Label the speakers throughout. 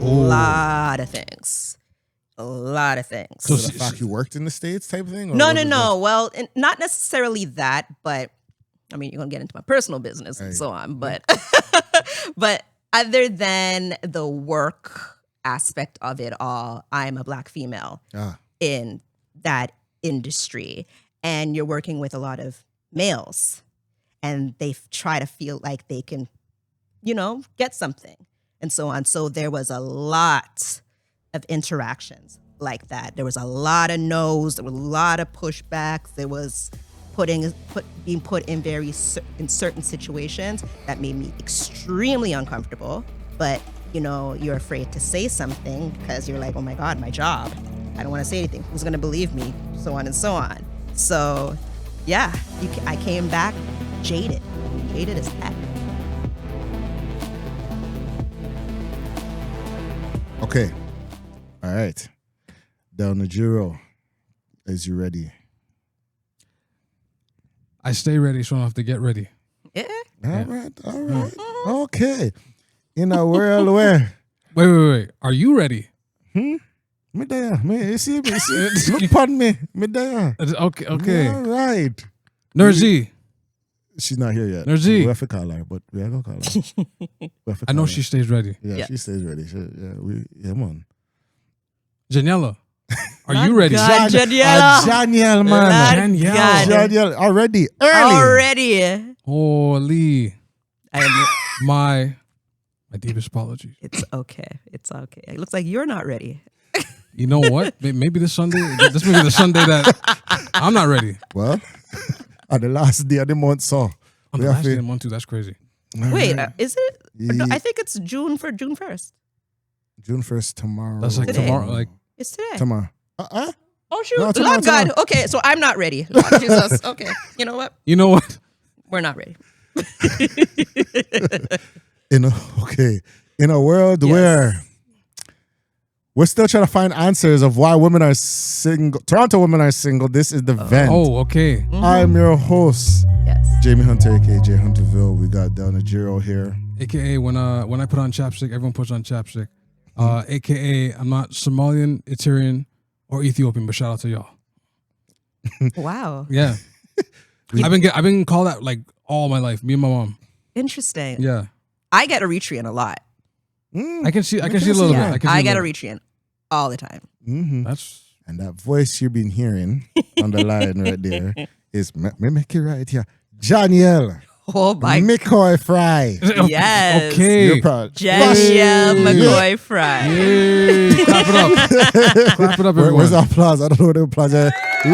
Speaker 1: lot of things. A lot of things.
Speaker 2: So the fact you worked in the States type thing? Or
Speaker 1: No. Well, not necessarily that, but I mean, you're going to get into my personal business and so on. But, but other than the work aspect of it all, I'm a Black female in that industry. And you're working with a lot of males. And they try to feel like they can, get something and so on. So there was a lot of interactions like that. There was a lot of no's. There was a lot of pushbacks. There was being put in in certain situations that made me extremely uncomfortable. But you're afraid to say something because you're like, oh my God, my job. I don't want to say anything. Who's going to believe me? So on and so on. So yeah, I came back jaded as heck.
Speaker 2: Okay. All right. Down the Jiro. Is you ready?
Speaker 3: I stay ready, so I don't have to get ready.
Speaker 1: Yeah.
Speaker 2: All right. Mm-hmm. Okay. In a world where...
Speaker 3: Wait. Are you ready?
Speaker 2: Me there. You see me? Look upon me. Me there.
Speaker 3: Okay.
Speaker 2: All right.
Speaker 3: Thenerdzzz.
Speaker 2: She's not here yet.
Speaker 3: Thenerdzzz.
Speaker 2: We have to call her, but we are going to call her.
Speaker 3: I know she stays ready.
Speaker 2: Yeah, she stays ready. Man.
Speaker 3: Janielle, are you ready?
Speaker 2: Janielle, man. Janielle, already. Early.
Speaker 1: Already.
Speaker 3: Holy. My deepest apologies.
Speaker 1: It's okay. It looks like you're not ready.
Speaker 3: You know what? Maybe this Sunday, this may be the Sunday that I'm not ready.
Speaker 2: Well, on the last day of the month, so.
Speaker 3: On the last day of the month, too. That's crazy.
Speaker 1: Wait, is it? No, I think it's June 1st.
Speaker 2: June 1st, tomorrow.
Speaker 3: That's like
Speaker 1: today.
Speaker 3: tomorrow. Like
Speaker 1: It's today.
Speaker 2: Tomorrow.
Speaker 1: Oh, shoot.
Speaker 2: No,
Speaker 1: Lord
Speaker 2: tomorrow.
Speaker 1: God. Okay, so I'm not ready. Lord Jesus. Okay. You know what?
Speaker 3: We're
Speaker 1: not ready.
Speaker 2: In a world where we're still trying to find answers of why women are single. Toronto women are single. This is the vent.
Speaker 3: Oh, okay.
Speaker 1: Mm-hmm.
Speaker 2: I'm your host.
Speaker 1: Yes.
Speaker 2: Jamie Hunter, aka Jay Hunterville. We got Down the Jiro here.
Speaker 3: AKA when I put on chapstick, everyone puts on chapstick. AKA I'm not Somalian, Eritrean, or Ethiopian, but shout out to y'all.
Speaker 1: Wow.
Speaker 3: Yeah. I've been called that like all my life. Me and my mom.
Speaker 1: Interesting.
Speaker 3: Yeah.
Speaker 1: I get Eritrean a lot.
Speaker 3: I can see a little bit.
Speaker 1: I get Eritrean all the time.
Speaker 2: Mm-hmm. And that voice you've been hearing on the line right there is me make it right here. Janielle.
Speaker 1: Oh my
Speaker 2: Mckoyfrye.
Speaker 1: Yes.
Speaker 3: Okay.
Speaker 2: You're proud.
Speaker 1: Janielle Mckoy-Fry.
Speaker 3: Yay. Clap it up. Clap it up, everyone.
Speaker 2: Where's the applause? I don't know where the applause is.
Speaker 1: Ooh,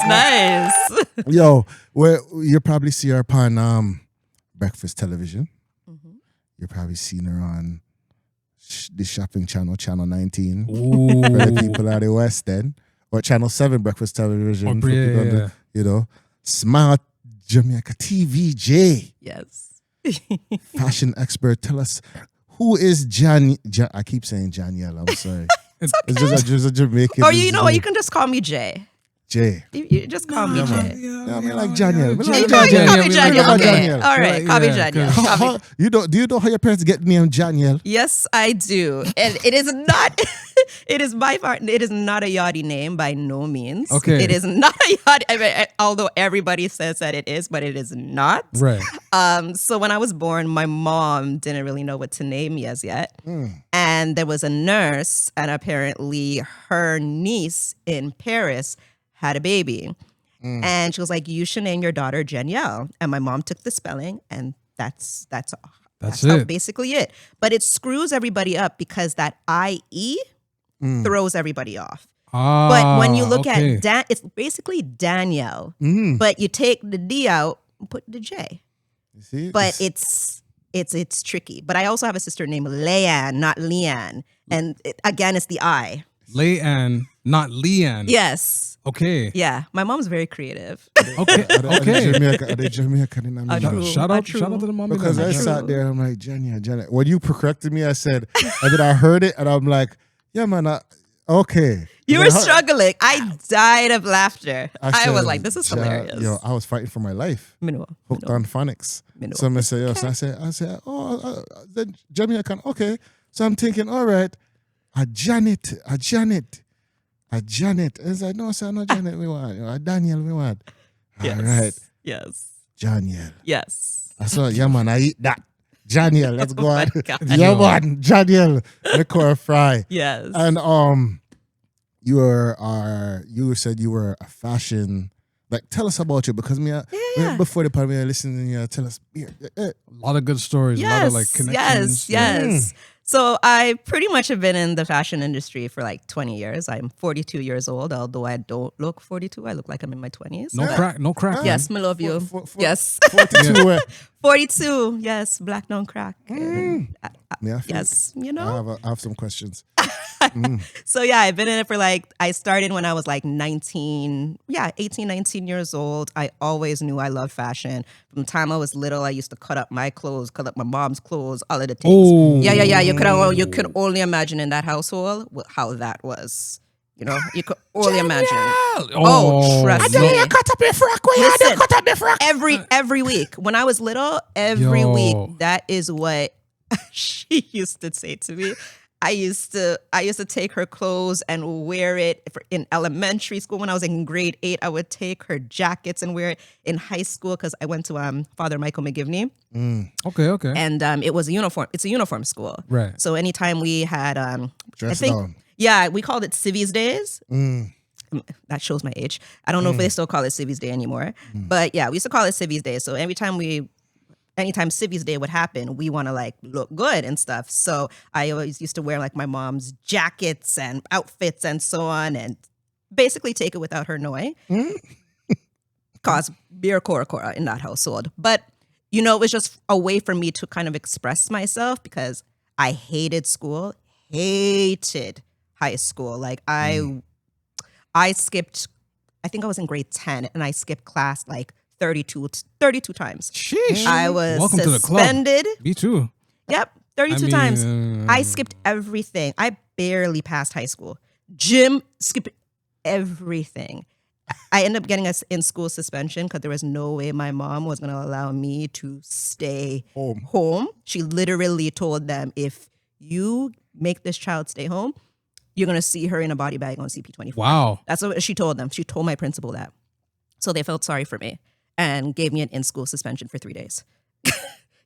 Speaker 1: nice.
Speaker 2: Yo, you probably see her upon breakfast television. Mm-hmm. You've probably seen her on the shopping channel, Channel 19.
Speaker 3: Ooh.
Speaker 2: For the people at the West End. Or Channel 7 breakfast television. For people Smart Jamaica TVJ.
Speaker 1: Yes.
Speaker 2: Fashion expert. Tell us, who is I keep saying Janielle. I'm sorry.
Speaker 1: It's
Speaker 2: just a Jamaican.
Speaker 1: Or you know what? You can just call me Jay.
Speaker 2: Jay.
Speaker 1: You just call me Jay.
Speaker 2: Yeah, I mean like Janielle.
Speaker 1: You can call me Janielle. Okay. All right. Call me Janielle.
Speaker 2: Do you know how your parents get named Janielle?
Speaker 1: Yes, I do. And it is not it is by far it is not a yachty name by no means.
Speaker 3: Okay.
Speaker 1: It is not a yachty. I mean, although everybody says that it is, but it is not.
Speaker 3: Right.
Speaker 1: So when I was born, my mom didn't really know what to name me as yet. And there was a nurse, and apparently her niece in Paris had a baby. And she was like, you should name your daughter Janielle. And my mom took the spelling, and that's basically it. But it screws everybody up because that IE throws everybody off. But when you look at it's basically Danielle. But you take the D out and put the J.
Speaker 2: You see?
Speaker 1: But it's tricky. But I also have a sister named Leanne, not Leanne. And again, it's the I.
Speaker 3: Leanne, not Leanne.
Speaker 1: Yes.
Speaker 3: Okay.
Speaker 1: Yeah. My mom's very creative.
Speaker 3: Okay.
Speaker 2: Are they Jamaican?
Speaker 3: Shout out to the mom.
Speaker 2: Because I sat there and I'm like, Jenny. When you corrected me, I said, and then I heard it and I'm like, yeah, man, okay.
Speaker 1: You were struggling. I died of laughter. I was
Speaker 2: said,
Speaker 1: like, this is hilarious.
Speaker 2: Yo, I was fighting for my life. Hooked on phonics. So I say, yo, so I say, then Jamaican, okay. So I'm thinking, all right, a Janet. And it's like, no, sir, no Janet, we want. A Daniel, we want.
Speaker 1: Yes.
Speaker 2: All right.
Speaker 1: Yes.
Speaker 2: Janielle.
Speaker 1: Yes.
Speaker 2: I saw, yeah, man, I eat that. Janielle, let's go on.
Speaker 1: God.
Speaker 2: Yeah, man, Janielle Mckoy-Fyre.
Speaker 1: Yes.
Speaker 2: And you said you were a fashion. Like, tell us about you, because before the part, we are listening. Tell us.
Speaker 3: A lot of good stories.
Speaker 1: Yes.
Speaker 3: A lot of like connections.
Speaker 1: Yes. So I pretty much have been in the fashion industry for like 20 years. I'm 42 years old, although I don't look 42. I look like I'm in my 20s.
Speaker 3: No crack.
Speaker 1: Yes, I love you. Yes.
Speaker 2: 42.
Speaker 1: 42. Yes, black don't crack. Yes,
Speaker 2: I have some questions.
Speaker 1: So yeah, I've been in it for I started when I was like 18, 19 years old. I always knew I loved fashion. From the time I was little, I used to cut up my clothes, cut up my mom's clothes, all of the things.
Speaker 3: Oh.
Speaker 1: Yeah. You could only imagine in that household how that was. You could only imagine. Trust me.
Speaker 2: Cut up your frock.
Speaker 1: Listen,
Speaker 2: Cut up your frock.
Speaker 1: Every week. When I was little, every week, that is what she used to say to me. I used to take her clothes and wear it in elementary school. When I was in grade 8, I would take her jackets and wear it in high school because I went to Father Michael McGivney.
Speaker 3: Okay.
Speaker 1: And it was a uniform. It's a uniform school.
Speaker 3: Right.
Speaker 1: So anytime we had,
Speaker 2: Dress down.
Speaker 1: Yeah, we called it Civvies Days. That shows my age. I don't know if they still call it Civvies Day anymore. But yeah, we used to call it Civvies Day. So anytime Civvies Day would happen, we want to look good and stuff. So I always used to wear my mom's jackets and outfits and so on, and basically take it without her knowing. Cause beer cora in that household. But it was just a way for me to kind of express myself because I hated school, hated high school. I skipped, I think I was in grade 10 and I skipped class 32 times.
Speaker 3: Sheesh.
Speaker 1: I was
Speaker 3: Welcome
Speaker 1: suspended.
Speaker 3: To the club. Me too.
Speaker 1: Yep, 32 times. I skipped everything. I barely passed high school. Gym, skipped everything. I ended up getting us in school suspension because there was no way my mom was going to allow me to stay home. She literally told them, if you make this child stay home, you're going to see her in a body bag on CP24.
Speaker 3: Wow.
Speaker 1: That's what she told them. She told my principal that. So they felt sorry for me and gave me an in-school suspension for 3 days.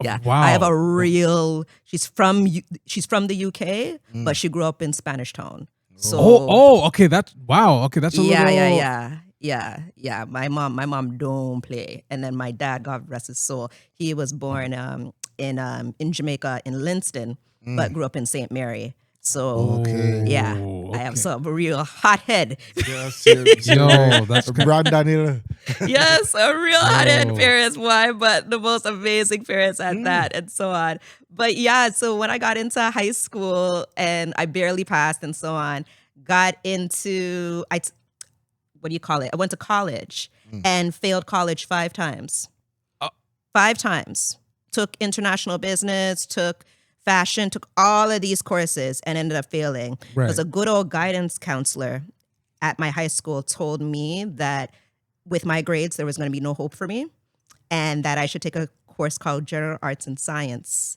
Speaker 1: Yeah.
Speaker 3: Wow.
Speaker 1: I have a real, she's from the UK, but she grew up in Spanish Town. So
Speaker 3: okay. That's wow. Okay, that's a little.
Speaker 1: Yeah. My mom don't play. And then my dad, God rest his soul, he was born in Jamaica in Linston, but grew up in St. Mary. So I have some real hot head.
Speaker 2: Yo,
Speaker 3: that's
Speaker 2: Brandon.
Speaker 1: Yes, a real hot-head parents. Why? But the most amazing parents at that, and so on. But yeah, so when I got into high school and I barely passed and so on, got into what do you call it? I went to college and failed college 5 times. 5 times. Took international business, took fashion, took all of these courses and ended up failing.
Speaker 3: Right.
Speaker 1: Because a good old guidance counselor at my high school told me that with my grades, there was going to be no hope for me and that I should take a course called General Arts and Science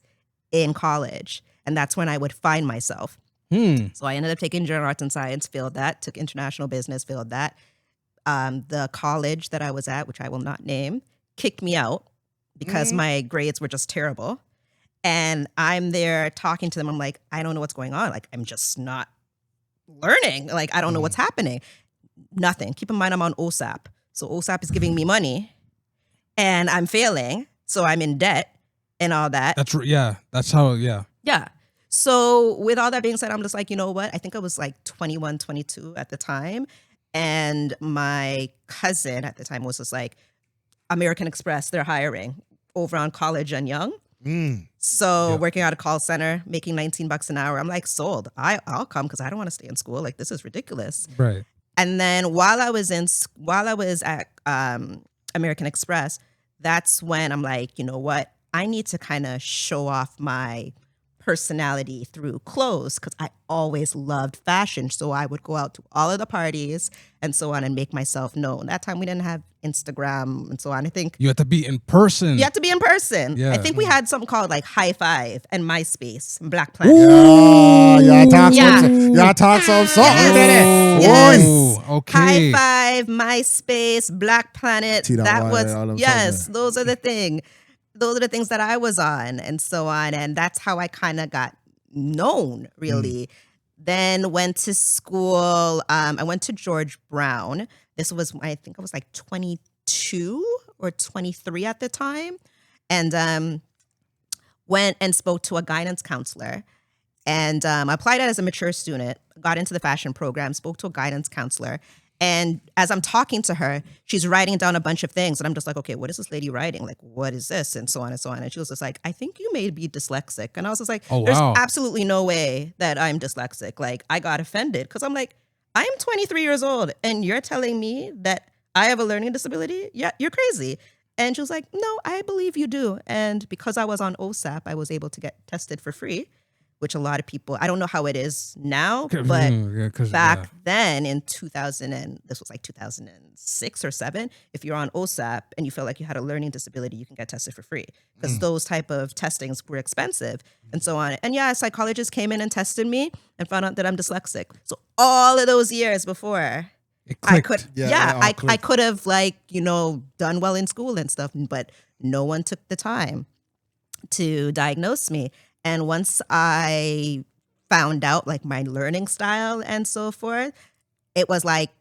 Speaker 1: in college. And that's when I would find myself. So I ended up taking General Arts and Science, failed that, took international business, failed that. The college that I was at, which I will not name, kicked me out because my grades were just terrible. And I'm there talking to them. I'm like, I don't know what's going on. I'm just not learning. I don't know what's happening. Nothing. Keep in mind, I'm on OSAP. So OSAP is giving me money and I'm failing. So I'm in debt and all that.
Speaker 3: That's how. Yeah.
Speaker 1: So with all that being said, I'm just like, you know what? I think I was 21, 22 at the time. And my cousin at the time was just like, American Express, they're hiring over on College and Young. So working at a call center, making $19 an hour. I'm like, sold. I'll come because I don't want to stay in school. This is ridiculous.
Speaker 3: Right.
Speaker 1: And then while I was at American Express, that's when I'm like, you know what? I need to kind of show off my personality through clothes because I always loved fashion. So I would go out to all of the parties and so on and make myself known. That time we didn't have Instagram and so on. I think
Speaker 3: you had to be in person.
Speaker 1: You have to be in person.
Speaker 3: Yeah.
Speaker 1: I think we had something called like High Five and MySpace and Black Planet.
Speaker 2: Y'all talk some something.
Speaker 1: Yes.
Speaker 3: Okay.
Speaker 1: High Five, MySpace, Black Planet. That was yes. Those are the thing. Those are the things that I was on and so on. And that's how I kind of got known, really. Then went to school. I went to George Brown. This was, I think I was like 22 or 23 at the time. And went and spoke to a guidance counselor. And applied as a mature student, got into the fashion program, spoke to a guidance counselor. And as I'm talking to her, she's writing down a bunch of things. And I'm just like, okay, what is this lady writing? Like, what is this? And so on and so on. And she was just like, I think you may be dyslexic. And I was just like, there's absolutely no way that I'm dyslexic. Like, I got offended because I'm like, I'm 23 years old and you're telling me that I have a learning disability? Yeah, you're crazy. And she was like, no, I believe you do. And because I was on OSAP, I was able to get tested for free, which a lot of people, I don't know how it is now, but back then in 2000, and this was like 2006 or 7, if you're on OSAP and you feel like you had a learning disability, you can get tested for free because those type of testings were expensive and so on. And yeah, a psychologist came in and tested me and found out that I'm dyslexic. So all of those years before, I could, I could have like, done well in school and stuff, but no one took the time to diagnose me. And once I found out like my learning style and so forth, it was like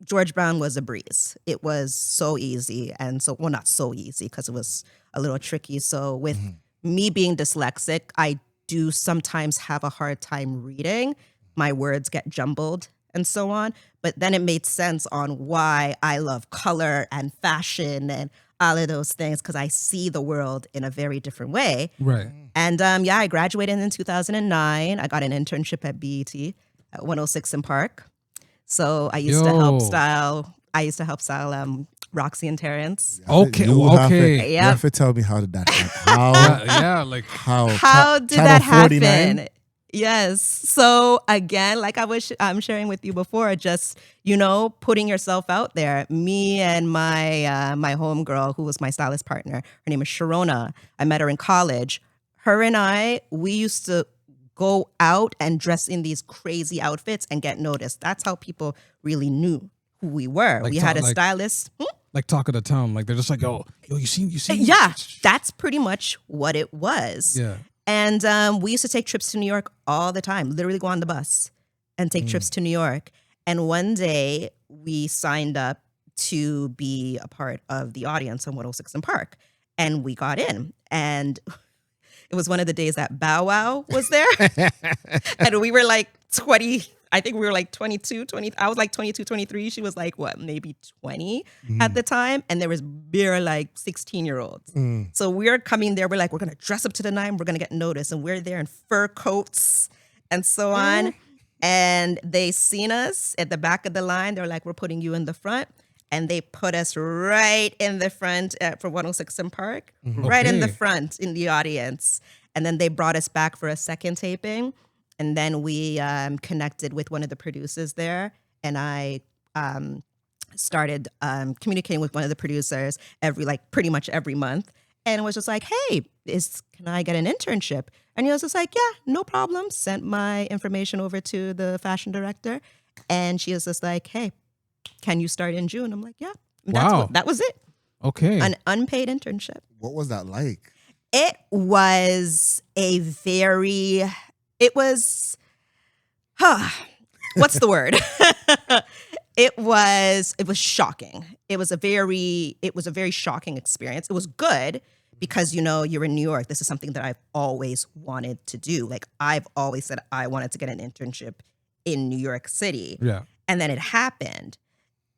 Speaker 1: George Brown was a breeze. It was so easy. And so, well, not so easy because it was a little tricky. So with me being dyslexic, I do sometimes have a hard time reading. My words get jumbled and so on. But then it made sense on why I love color and fashion and all of those things because I see the world in a very different way.
Speaker 3: Right.
Speaker 1: And I graduated in 2009. I got an internship at BET at 106 in Park. So I used to help style. Roxy and Terrence.
Speaker 3: Okay.
Speaker 2: You have to tell me how did that happen.
Speaker 1: How did that happen? Yes. So again, like I'm sharing with you before, just, putting yourself out there. Me and my homegirl, who was my stylist partner, her name is Sharona. I met her in college. Her and we used to go out and dress in these crazy outfits and get noticed. That's how people really knew who we were. Like we had a stylist.
Speaker 3: Like talk of the town. Like they're just like, yo, you seen?
Speaker 1: Yeah, that's pretty much what it was.
Speaker 3: Yeah.
Speaker 1: And we used to take trips to New York all the time, literally go on the bus and take trips to New York. And one day we signed up to be a part of the audience on 106 in Park. And we got in. And it was one of the days that Bow Wow was there. And we were like 20. I think we were like 22, 20. I was like 22, 23. She was like, maybe 20 at the time. And there was bare like 16-year-olds. So we're coming there. We're like, we're going to dress up to the nine. We're going to get noticed. And we're there in fur coats and so on. And they seen us at the back of the line. They're like, we're putting you in the front. And they put us right in the front for 106 in Park, right in the front in the audience. And then they brought us back for a second taping. And then we connected with one of the producers there, and I started communicating with one of the producers pretty much every month, and was just like, "Hey, can I get an internship?" And he was just like, "Yeah, no problem." Sent my information over to the fashion director, and she was just like, "Hey, can you start in June?" I'm like, "Yeah."
Speaker 3: Wow,
Speaker 1: that was it.
Speaker 3: Okay,
Speaker 1: an unpaid internship.
Speaker 2: What was that like?
Speaker 1: It was It was, what's the word? It was shocking. It was a very shocking experience. It was good because, you're in New York. This is something that I've always wanted to do. Like I've always said I wanted to get an internship in New York City.
Speaker 3: Yeah.
Speaker 1: And then it happened.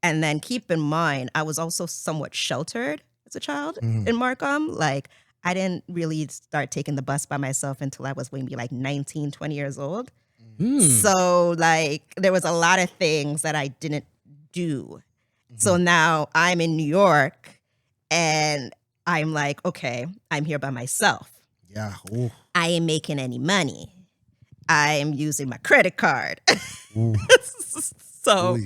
Speaker 1: And then keep in mind, I was also somewhat sheltered as a child in Markham. Like I didn't really start taking the bus by myself until I was maybe like 19, 20 years old. So like there was a lot of things that I didn't do. So now I'm in New York and I'm like, okay, I'm here by myself.
Speaker 2: Yeah. Ooh.
Speaker 1: I ain't making any money. I am using my credit card. So
Speaker 2: Ooh.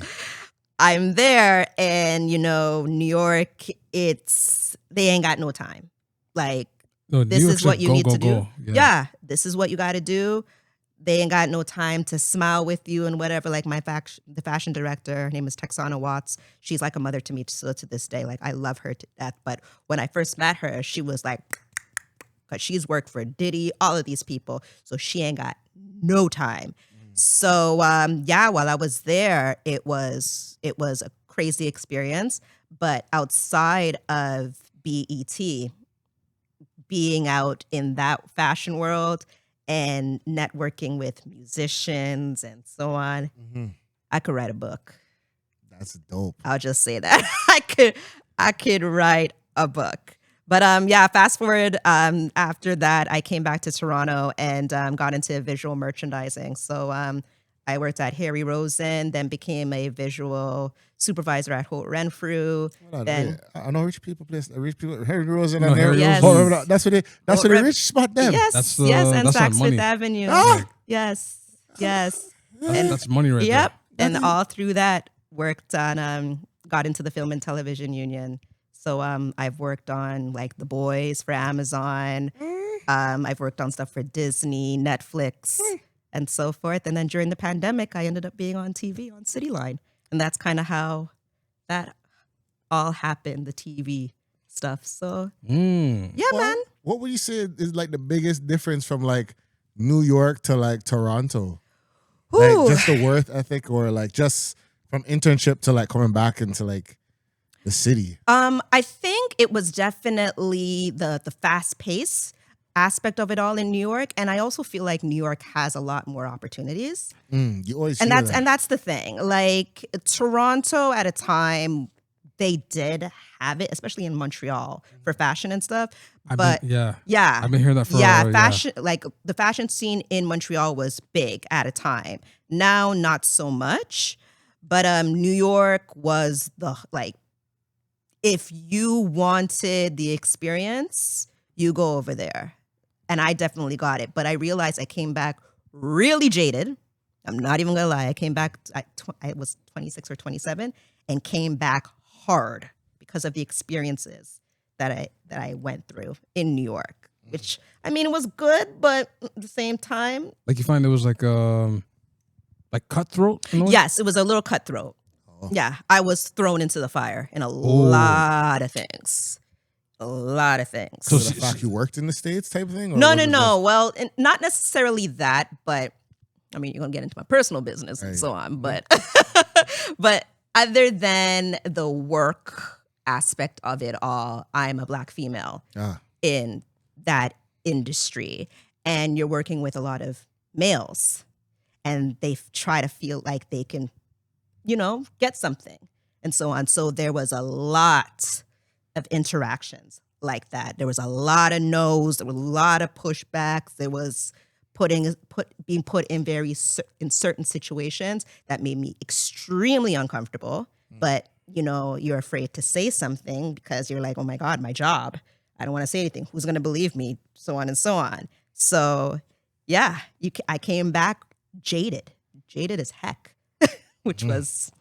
Speaker 1: I'm there, and New York, they ain't got no time. Like, this is what you need to do. Yeah, this is what you got to do. They ain't got no time to smile with you and whatever. Like the fashion director, her name is Texana Watts. She's like a mother to me still to this day. Like, I love her to death. But when I first met her, she was like, because she's worked for Diddy, all of these people, so she ain't got no time. So while I was there, it was a crazy experience. But outside of BET, being out in that fashion world and networking with musicians and so on, I could write a book.
Speaker 2: That's dope.
Speaker 1: I'll just say that. I could write a book. But fast forward, after that, I came back to Toronto and got into visual merchandising. So I worked at Harry Rosen, then became a visual supervisor at Holt Renfrew. Then
Speaker 2: I know rich people place. Rich people, Harry Rosen
Speaker 3: No,
Speaker 2: and
Speaker 3: Harry
Speaker 1: Yes.
Speaker 3: Rosen.
Speaker 2: That's what the rich spot them.
Speaker 1: yes,
Speaker 3: That's
Speaker 1: and
Speaker 3: that's not
Speaker 1: Saks
Speaker 3: money.
Speaker 1: Fifth Avenue.
Speaker 2: Ah!
Speaker 1: Yes.
Speaker 3: That's money right
Speaker 1: Yep.
Speaker 3: there.
Speaker 1: And all through that, worked on, got into the Film and Television Union. So I've worked on like The Boys for Amazon. I've worked on stuff for Disney, Netflix, and so forth. And then during the pandemic, I ended up being on TV on Cityline. And that's kind of how that all happened, the TV stuff. So yeah, man.
Speaker 2: What would you say is like the biggest difference from like New York to like Toronto?
Speaker 1: Ooh.
Speaker 2: Like just the work ethic, or like just from internship to like coming back into like the city?
Speaker 1: I think it was definitely the fast pace aspect of it all in New York, and I also feel like New York has a lot more opportunities.
Speaker 2: You always
Speaker 1: And
Speaker 2: hear
Speaker 1: that's
Speaker 2: that.
Speaker 1: and that's the thing. Like Toronto at a time, they did have it, especially in Montreal for fashion and stuff. I've been
Speaker 3: hearing that for a while,
Speaker 1: fashion, like the fashion scene in Montreal was big at a time. Now, not so much, but New York was if you wanted the experience, you go over there. And I definitely got it. But I realized I came back really jaded. I'm not even gonna lie. I came back, I was 26 or 27, and came back hard because of the experiences that I went through in New York. Which, I mean, it was good, but at the same time.
Speaker 3: Like, you find it was like cutthroat in a way?
Speaker 1: Yes, it was a little cutthroat. Yeah, I was thrown into the fire in a lot of things. A lot of things.
Speaker 2: So the fact you worked in the States type of thing? Or
Speaker 1: No. Well, not necessarily that, but I mean, you're going to get into my personal business and so on. But but other than the work aspect of it all, I'm a Black female in that industry. And you're working with a lot of males. And they try to feel like they can, get something and so on. So there was a lot of interactions like that. There was a lot of no's. There were a lot of pushbacks. There was being put in in certain situations that made me extremely uncomfortable. But you're afraid to say something because you're like, oh my God, my job. I don't want to say anything. Who's going to believe me? So on and so on. So yeah, I came back jaded as heck, which was,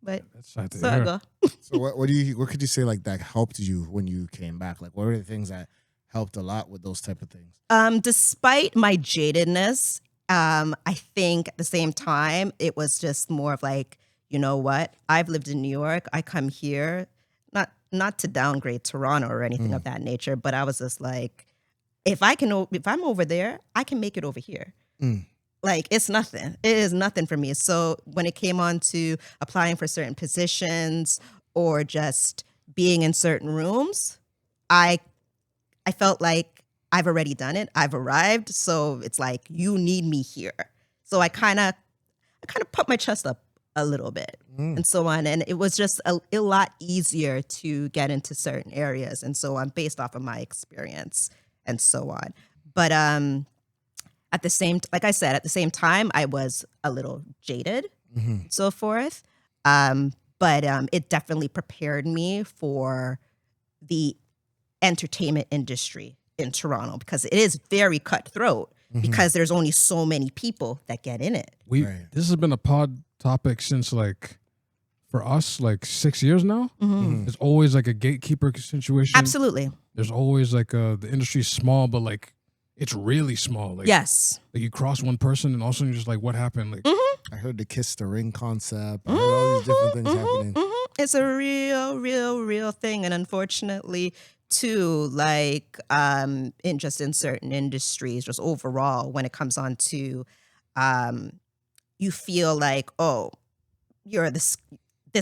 Speaker 1: but so I go.
Speaker 2: So what could you say like that helped you when you came back? Like, what are the things that helped a lot with those type of things?
Speaker 1: Despite my jadedness, I think at the same time it was just more of like, you know what? I've lived in New York. I come here, not to downgrade Toronto or anything of that nature, but I was just like, if I'm over there, I can make it over here. Like, it's nothing. It is nothing for me. So when it came on to applying for certain positions or just being in certain rooms, I felt like I've already done it. I've arrived. So it's like, you need me here. So I kind of put my chest up a little bit and so on. And it was just a lot easier to get into certain areas and so on based off of my experience and so on. But at the same time, I was a little jaded, so forth. But it definitely prepared me for the entertainment industry in Toronto because it is very cutthroat because there's only so many people that get in it.
Speaker 3: This has been a pod topic since like for us like 6 years now. There's always like a gatekeeper situation.
Speaker 1: Absolutely.
Speaker 3: There's always like the industry's small, but like it's really small. Like,
Speaker 1: yes.
Speaker 3: Like you cross one person and all of a sudden you're just like, what happened? Like
Speaker 2: I heard the kiss the ring concept. I heard all these different things happening.
Speaker 1: It's a real thing. And unfortunately, too, like in certain industries, just overall, when it comes on to you feel like, oh, you're this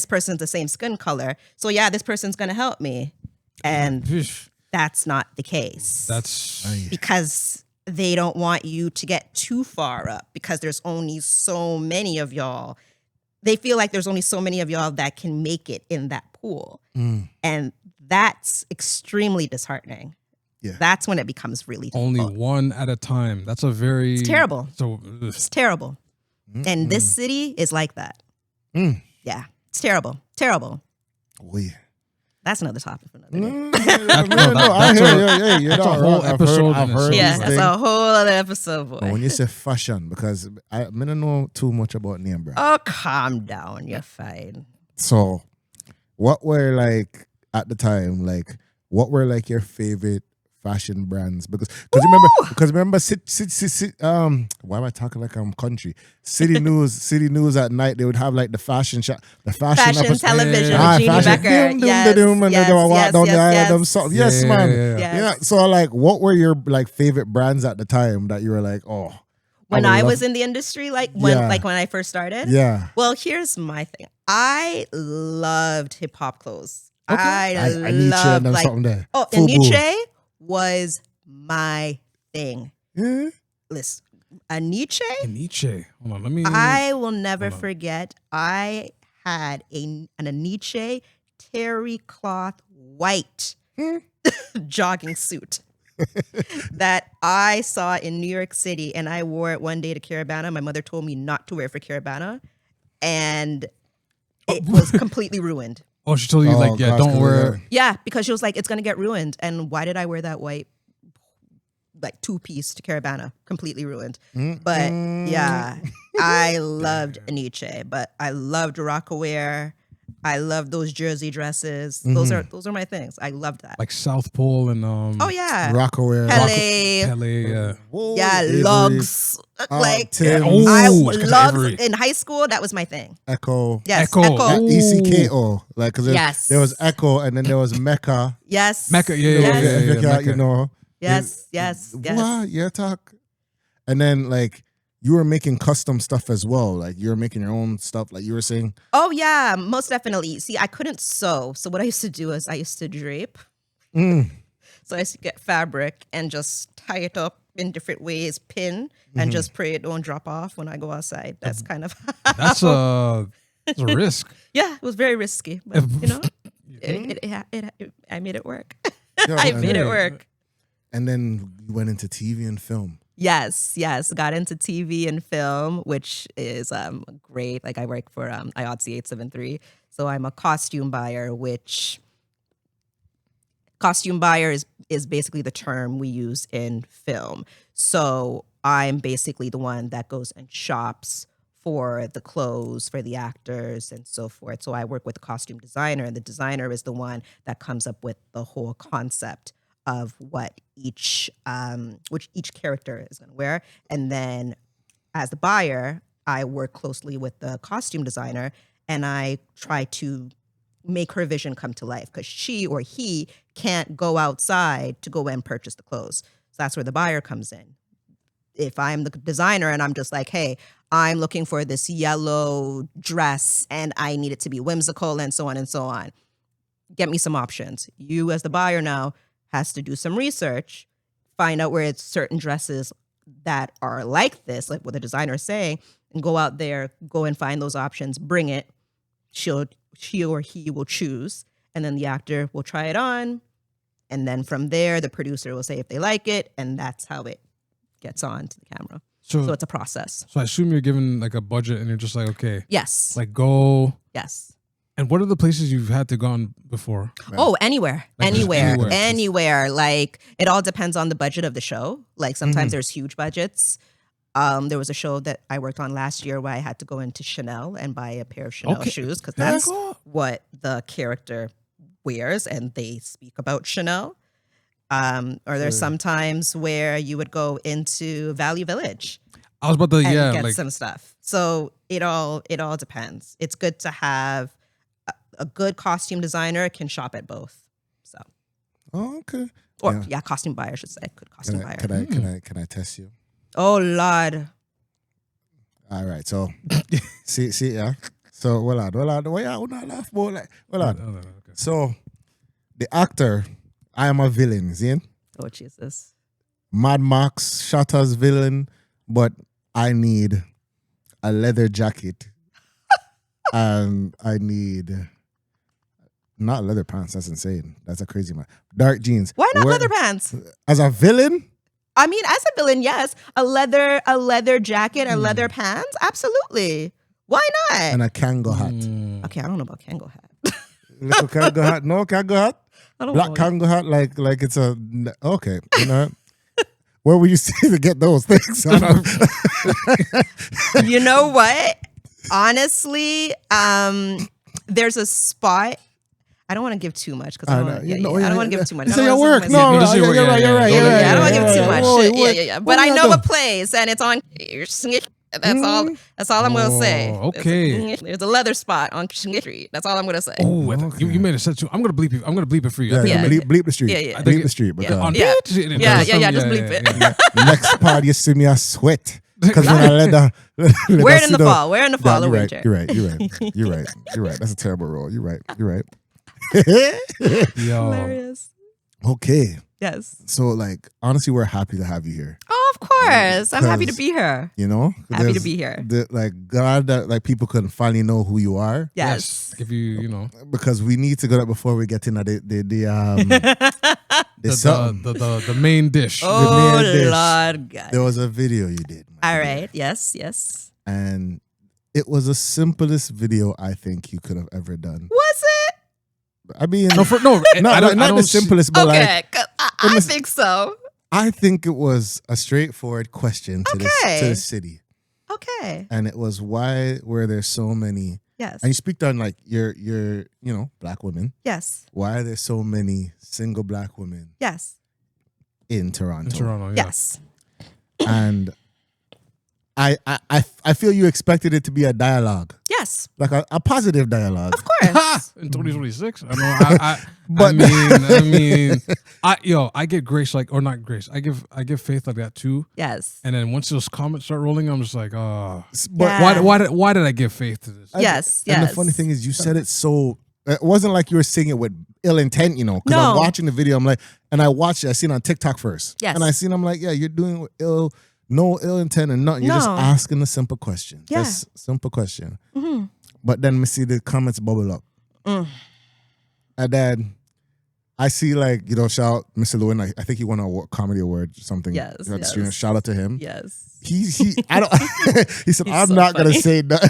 Speaker 1: person's the same skin color. So yeah, this person's gonna help me. And that's not the case.
Speaker 3: That's
Speaker 1: because they don't want you to get too far up because there's only so many of y'all. They feel like there's only so many of y'all that can make it in that pool. And that's extremely disheartening.
Speaker 2: Yeah.
Speaker 1: That's when it becomes really difficult.
Speaker 3: only one at a time. That's a very...
Speaker 1: It's terrible.
Speaker 3: So
Speaker 1: it's terrible. And this city is like that. Yeah. It's terrible. Terrible. That's another topic for another day.
Speaker 2: I hear you. That's
Speaker 3: a whole episode.
Speaker 2: I've heard
Speaker 1: yeah, that's a whole other episode, boy.
Speaker 2: But when you say fashion, because I don't know too much about name brand.
Speaker 1: Oh, calm down. You're fine.
Speaker 2: So, what were like at the time? Like, what were like your favorite fashion brands? Because remember, why am I talking like I'm country? City News at night, they would have like the fashion shop, the fashion
Speaker 1: television with Jeannie Becker.
Speaker 2: Yes, man. Yeah. So like, what were your like favorite brands at the time that you were like, oh?
Speaker 1: When I was in the industry, like when I first started?
Speaker 2: Yeah.
Speaker 1: Well, here's my thing. I loved hip hop clothes.
Speaker 2: Okay. I loved like something there.
Speaker 1: Oh, Aniche was my thing.
Speaker 2: Yeah.
Speaker 1: Listen, Aniche.
Speaker 3: Hold on, let me.
Speaker 1: I will never forget. I had an Aniche terry cloth white jogging suit that I saw in New York City, and I wore it one day to Carabana. My mother told me not to wear it for Carabana, and it was completely ruined.
Speaker 3: Oh, she told you like, yeah, don't wear it.
Speaker 1: Yeah, because she was like, it's gonna get ruined. And why did I wear that white, like 2-piece to Carabana? Completely ruined. But yeah, I loved Aniche, but I loved Rockaware. I loved those jersey dresses. Those are my things. I loved that.
Speaker 3: Like South Pole and
Speaker 1: oh yeah,
Speaker 2: Rockaware,
Speaker 3: Pele,
Speaker 1: yeah, Lugs. Like
Speaker 2: Tim's.
Speaker 1: I Lugs in high school. That was my thing.
Speaker 2: Echo.
Speaker 1: Yes,
Speaker 3: Echo.
Speaker 2: ECKO. Like, cause there was Echo, and then there was Mecca.
Speaker 1: Yes,
Speaker 3: Mecca.
Speaker 2: Mecca. You know.
Speaker 1: Yes.
Speaker 2: What? Yeah, talk. And then like, you were making custom stuff as well. Like, you were making your own stuff, like you were saying.
Speaker 1: Oh yeah, most definitely. See, I couldn't sew, so what I used to do is I used to drape. So I used to get fabric and just tie it up in different ways, pin, and just pray it don't drop off when I go outside. That's kind of
Speaker 3: that's a risk.
Speaker 1: Yeah, it was very risky, but you know, I made it work. I made it work.
Speaker 2: And then you went into TV and film.
Speaker 1: Yes. Got into TV and film, which is great. Like I work for IOTC 873. So I'm a costume buyer, which costume buyer is basically the term we use in film. So I'm basically the one that goes and shops for the clothes, for the actors and so forth. So I work with the costume designer, and the designer is the one that comes up with the whole concept of what each character is going to wear. And then as the buyer, I work closely with the costume designer, and I try to make her vision come to life, because she or he can't go outside to go and purchase the clothes. So that's where the buyer comes in. If I'm the designer and I'm just like, hey, I'm looking for this yellow dress and I need it to be whimsical and so on and so on, get me some options. You as the buyer now has to do some research, find out where it's certain dresses that are like this, like what the designer is saying, and go out there, go and find those options, bring it. She or he will choose, and then the actor will try it on. And then from there, the producer will say if they like it, and that's how it gets on to the camera. So it's a process.
Speaker 3: So I assume you're given like a budget and you're just like, okay.
Speaker 1: Yes.
Speaker 3: Like go.
Speaker 1: Yes.
Speaker 3: And what are the places you've had to gone before?
Speaker 1: Oh, anywhere.
Speaker 3: Like,
Speaker 1: Anywhere. Like, it all depends on the budget of the show. Like, sometimes there's huge budgets. There was a show that I worked on last year where I had to go into Chanel and buy a pair of Chanel shoes because that's what the character wears, and they speak about Chanel. Or there's sometimes where you would go into Value Village.
Speaker 3: I was about to
Speaker 1: get some stuff. So it all depends. It's good to have a good costume designer can shop at both. So.
Speaker 2: Oh, okay.
Speaker 1: Or costume buyer, I should say. Good costume buyer.
Speaker 2: Can I test you?
Speaker 1: Oh Lord.
Speaker 2: All right. So see yeah. So hold on. So the actor, I am a villain, see?
Speaker 1: Oh Jesus.
Speaker 2: Mad Max shot as villain, but I need a leather jacket. And I need not leather pants, that's insane. That's a crazy man. Dark jeans.
Speaker 1: Why not leather pants?
Speaker 2: As a villain?
Speaker 1: I mean, as a villain, yes. A leather jacket and leather pants? Absolutely. Why not?
Speaker 2: And a Kango hat.
Speaker 1: Okay, I don't know about Kango hat.
Speaker 2: Little Kango hat? No Kango hat?
Speaker 1: I don't
Speaker 2: Black
Speaker 1: know.
Speaker 2: Kango hat like it's a okay. You know where were you see to get those things?
Speaker 1: You know what? Honestly, there's a spot. I don't want to give too much because I don't want to give too much.
Speaker 2: It's your work. No, you're right.
Speaker 1: I don't want to give too much. Yeah. But I know a place, and it's on. That's all I'm gonna say.
Speaker 3: Okay.
Speaker 1: There's a leather spot on Street. That's all I'm gonna say.
Speaker 3: Oh, you made a set too. I'm gonna bleep you. I'm gonna bleep it for you.
Speaker 2: Bleep the street.
Speaker 1: Yeah.
Speaker 2: Bleep the street.
Speaker 1: Yeah. Just bleep it.
Speaker 2: Next part, you see me a sweat. Because when I let
Speaker 1: wear it in the fall. Wear it in the fall or winter.
Speaker 2: You're right. That's a terrible role. You're right.
Speaker 3: Yo.
Speaker 1: Hilarious.
Speaker 2: Okay.
Speaker 1: Yes.
Speaker 2: So, like, honestly, we're happy to have you here.
Speaker 1: Oh, of course. I'm happy to be here.
Speaker 2: You know?
Speaker 1: Happy to be here.
Speaker 2: God, that like people can finally know who you are.
Speaker 1: Yes.
Speaker 3: If you know.
Speaker 2: Because we need to go up before we get into the
Speaker 3: main dish.
Speaker 1: Oh,
Speaker 2: the main dish.
Speaker 1: Lord God.
Speaker 2: There was a video you did.
Speaker 1: All right. Yes.
Speaker 2: And it was the simplest video I think you could have ever done.
Speaker 1: Was it?
Speaker 2: I mean,
Speaker 3: not
Speaker 2: the simplest, but
Speaker 1: okay, I think so.
Speaker 2: I think it was a straightforward question to the city.
Speaker 1: Okay.
Speaker 2: And it was, why were there so many?
Speaker 1: Yes.
Speaker 2: And you speak on like your black women.
Speaker 1: Yes.
Speaker 2: Why are there so many single black women?
Speaker 1: Yes.
Speaker 2: In Toronto.
Speaker 3: Yeah.
Speaker 1: Yes.
Speaker 2: And I feel you expected it to be a dialogue.
Speaker 1: Yes.
Speaker 2: Like a positive dialogue.
Speaker 1: Of course.
Speaker 3: In 2026. I get grace I give faith like that too.
Speaker 1: Yes.
Speaker 3: And then once those comments start rolling, I'm just like,
Speaker 2: But
Speaker 3: why did I give faith to this?
Speaker 1: Yes.
Speaker 2: And the funny thing is, you said it so. It wasn't like you were saying it with ill intent, you know. Because
Speaker 1: No.
Speaker 2: I'm watching the video, I'm like, and I watched it. I seen it on TikTok first.
Speaker 1: Yes.
Speaker 2: And I seen, I'm like, yeah, you're doing no ill intent and nothing. You're just asking a simple question.
Speaker 1: Yeah.
Speaker 2: Just simple question.
Speaker 1: Mm-hmm.
Speaker 2: But then we see the comments bubble up. And then I see shout out Mr. Lewin. I think he won a comedy award or something.
Speaker 1: Yes.
Speaker 2: Shout out to him.
Speaker 1: Yes.
Speaker 2: He said,
Speaker 1: He's
Speaker 2: I'm
Speaker 1: so
Speaker 2: not going to
Speaker 1: funny.
Speaker 2: say that.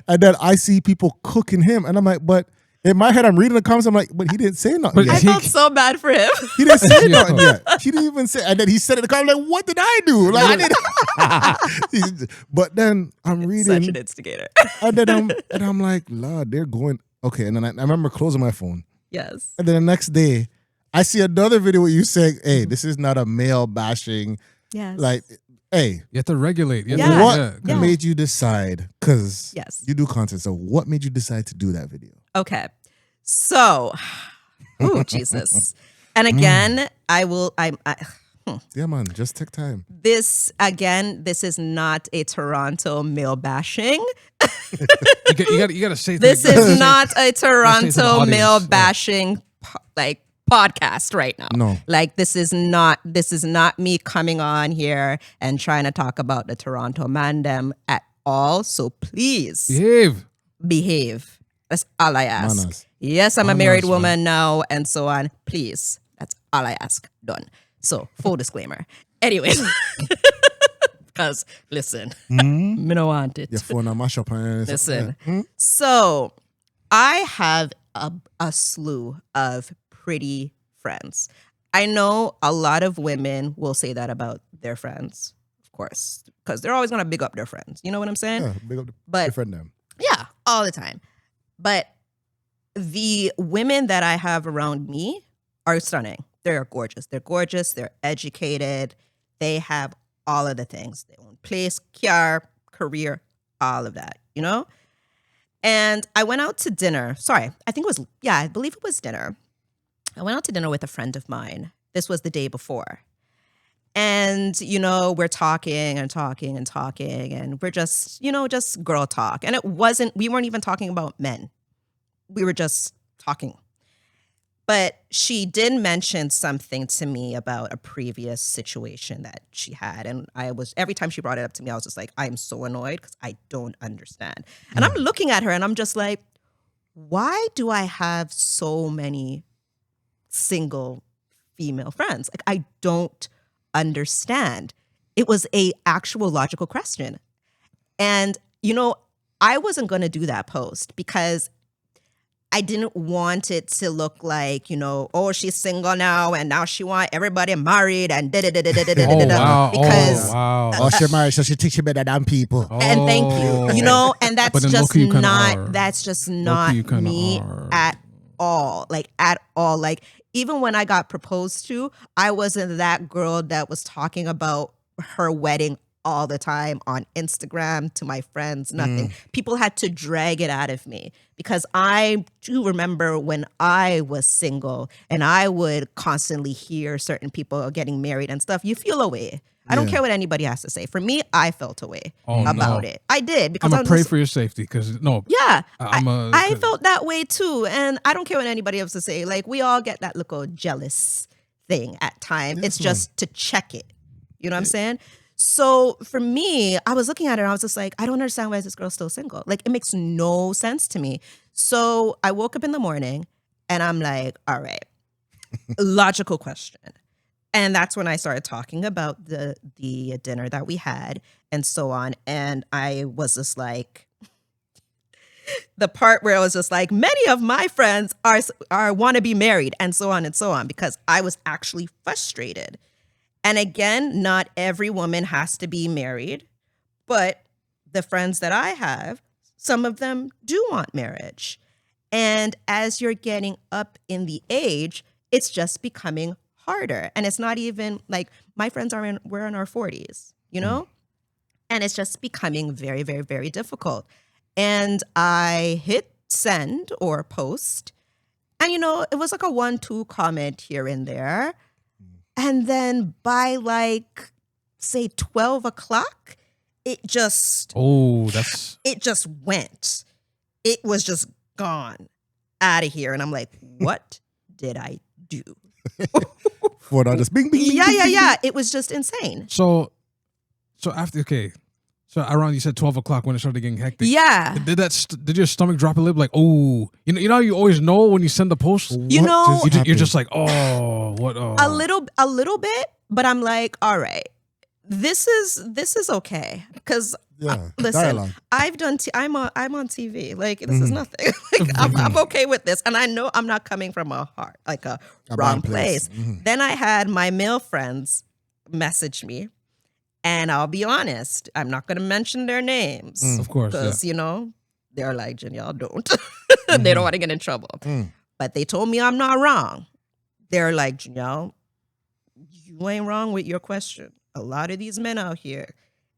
Speaker 2: And then I see people cooking him. And I'm like, but in my head, I'm reading the comments. I'm like, but he didn't say nothing
Speaker 1: I
Speaker 2: yet.
Speaker 1: felt so bad for him.
Speaker 2: He didn't say nothing yet. He didn't even say. And then he said it in the comments. I'm like, what did I do? Like, I didn't. But then I'm reading.
Speaker 1: Such an instigator.
Speaker 2: And then I'm like, Lord, they're going. Okay. And then I remember closing my phone.
Speaker 1: Yes.
Speaker 2: And then the next day, I see another video where you saying, hey, this is not a male bashing.
Speaker 1: Yes.
Speaker 2: Like, hey.
Speaker 3: You have to regulate.
Speaker 2: What made you decide? Because you do content. So what made you decide to do that video?
Speaker 1: Okay. So, oh, Jesus. And again,
Speaker 2: Yeah, man. Just take time.
Speaker 1: This is not a Toronto male bashing.
Speaker 3: You got to say
Speaker 1: this is not a
Speaker 3: to
Speaker 1: Toronto
Speaker 3: the audience,
Speaker 1: male bashing podcast right now.
Speaker 2: No.
Speaker 1: Like this is not me coming on here and trying to talk about the Toronto mandem at all. So please behave. That's all I ask.
Speaker 2: Manners.
Speaker 1: Yes, I'm a married woman now and so on. Please. That's all I ask. Done. So full disclaimer. Anyways. Because listen, me no want it.
Speaker 2: Your phone a mash up.
Speaker 1: Listen. So I have a slew of pretty friends. I know a lot of women will say that about their friends, of course, because they're always going to big up their friends. You know what I'm saying?
Speaker 2: Yeah, big up the friend them.
Speaker 1: Yeah, all the time. But the women that I have around me are stunning. They're gorgeous. They're gorgeous. They're educated. They have all of the things. They own place, car, career, all of that, you know? And I went out to dinner. Sorry, I believe it was dinner. I went out to dinner with a friend of mine. This was the day before. And, you know, we're talking and talking and talking, and we're just, you know, just girl talk. And we weren't even talking about men. We were just talking. But she did mention something to me about a previous situation that she had. And every time she brought it up to me, I was just like, I'm so annoyed because I don't understand. And I'm looking at her and I'm just like, why do I have so many single female friends? Like, I don't understand. It was a actual logical question. And, you know, I wasn't going to do that post because I didn't want it to look like, you know, oh, she's single now and now she want everybody married and
Speaker 3: wow.
Speaker 1: Because
Speaker 2: oh, she married, so she thinks she better than people.
Speaker 1: And thank you, you know, and that's just not me at all. Like at all. Like even when I got proposed to, I wasn't that girl that was talking about her wedding all the time on Instagram to my friends, nothing. People had to drag it out of me because I do remember when I was single and I would constantly hear certain people getting married and stuff. You feel away. I don't care what anybody has to say. For me, I felt away about it. I did because
Speaker 3: I'm gonna pray for your safety because
Speaker 1: I felt that way too, and I don't care what anybody else to say. Like we all get that little jealous thing at times. It's just to check it. You know what I'm saying? So for me, I was looking at her and I was just like, I don't understand why is this girl still single? Like it makes no sense to me. So I woke up in the morning and I'm like, all right, logical question. And that's when I started talking about the dinner that we had and so on. And I was just like, the part where I was just like, many of my friends are want to be married and so on, because I was actually frustrated. And again, not every woman has to be married, but the friends that I have, some of them do want marriage. And as you're getting up in the age, it's just becoming harder. And it's not even like my friends we're in our 40s, you know? And it's just becoming very, very, very difficult. And I hit send or post. And, you know, it was like a 1-2 comment here and there. And then by like, say 12 o'clock, it just went. It was just gone out of here. And I'm like, what did I do?
Speaker 2: For just bing, bing, bing.
Speaker 1: Yeah. It was just insane.
Speaker 3: So after, so around, you said 12 o'clock when it started getting hectic.
Speaker 1: Yeah.
Speaker 3: Did your stomach drop a little? Like, oh, you know how you always know when you send the post? You're just like, oh, what? Oh.
Speaker 1: A little bit, but I'm like, all right, this is okay. Because listen,
Speaker 2: dialogue.
Speaker 1: I'm on TV. Like, this is nothing. Like, I'm okay with this. And I know I'm not coming from a wrong place. Then I had my male friends message me. And I'll be honest, I'm not going to mention their names.
Speaker 3: Of course.
Speaker 1: Because, you know, they're like, Janielle, don't. They don't want to get in trouble. But they told me I'm not wrong. They're like, Janielle, you ain't wrong with your question. A lot of these men out here,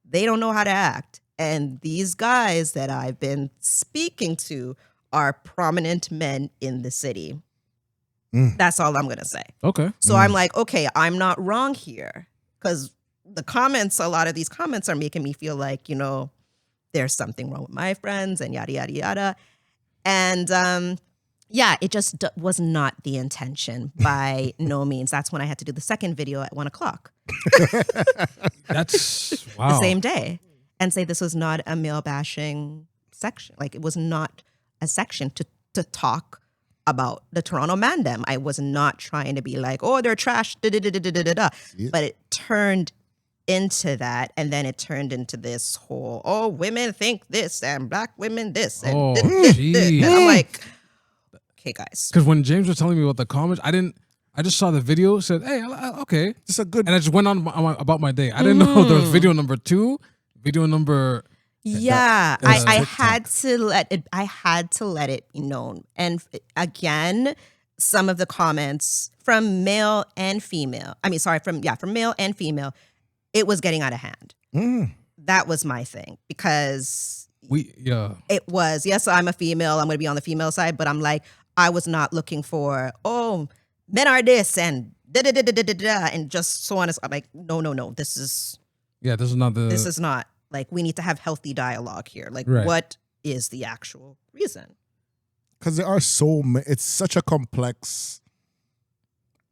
Speaker 1: they don't know how to act. And these guys that I've been speaking to are prominent men in the city. That's all I'm going to say.
Speaker 3: Okay.
Speaker 1: So I'm like, okay, I'm not wrong here. Because a lot of these comments are making me feel like, you know, there's something wrong with my friends and yada, yada, yada. And it just was not the intention by no means. That's when I had to do the second video at 1 o'clock.
Speaker 3: That's wow.
Speaker 1: The same day. And say this was not a male bashing section. Like it was not a section to talk about the Toronto Mandem. I was not trying to be like, oh, they're trash, da-da-da-da-da-da-da. But it turned into that, and then it turned into this whole, oh, women think this and black women this and this. And I'm like, okay, guys.
Speaker 3: Because when James was telling me about the comments, I just saw the video, said, hey, okay.
Speaker 2: It's a good...
Speaker 3: And I just went on about my day. I didn't know there was video number 2, video number...
Speaker 1: Yeah, I had to let it be known. And again, some of the comments from male and female, from male and female, it was getting out of hand. That was my thing, because it was, yes, I'm a female, I'm going to be on the female side, but I'm like, I was not looking for, oh, men are this and da-da-da-da-da-da, and just so on. I'm like, no, this is not. Like, we need to have healthy dialogue here. Like, what is the actual reason?
Speaker 2: Because there are it's such a complex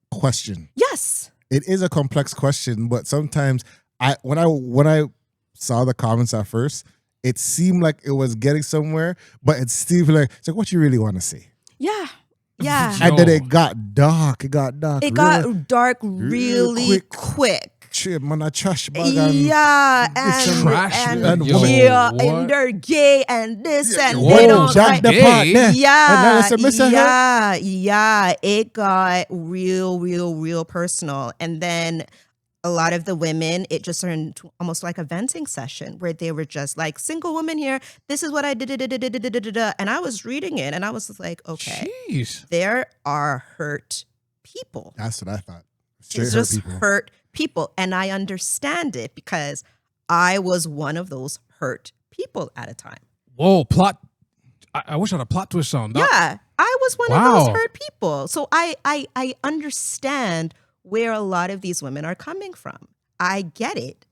Speaker 2: question.
Speaker 1: Yes.
Speaker 2: It is a complex question, but sometimes when I saw the comments at first, it seemed like it was getting somewhere, but it's still like, what you really want to say?
Speaker 1: Yeah. Yeah.
Speaker 2: And then it got dark. It got dark.
Speaker 1: It got dark really quick.
Speaker 2: Man, a trash bag
Speaker 1: and they're gay and this and they don't
Speaker 2: like the part there.
Speaker 1: It got real personal. And then a lot of the women, it just turned into almost like a venting session where they were just like, single woman here, this is what I did, and I was reading it and I was like, okay, there are hurt people.
Speaker 2: That's what I thought.
Speaker 1: It's just hurt people. And I understand it because I was one of those hurt people at a time.
Speaker 3: Whoa, plot. I wish I had a plot twist sound.
Speaker 1: Yeah, I was one of those hurt people. So I understand where a lot of these women are coming from. I get it.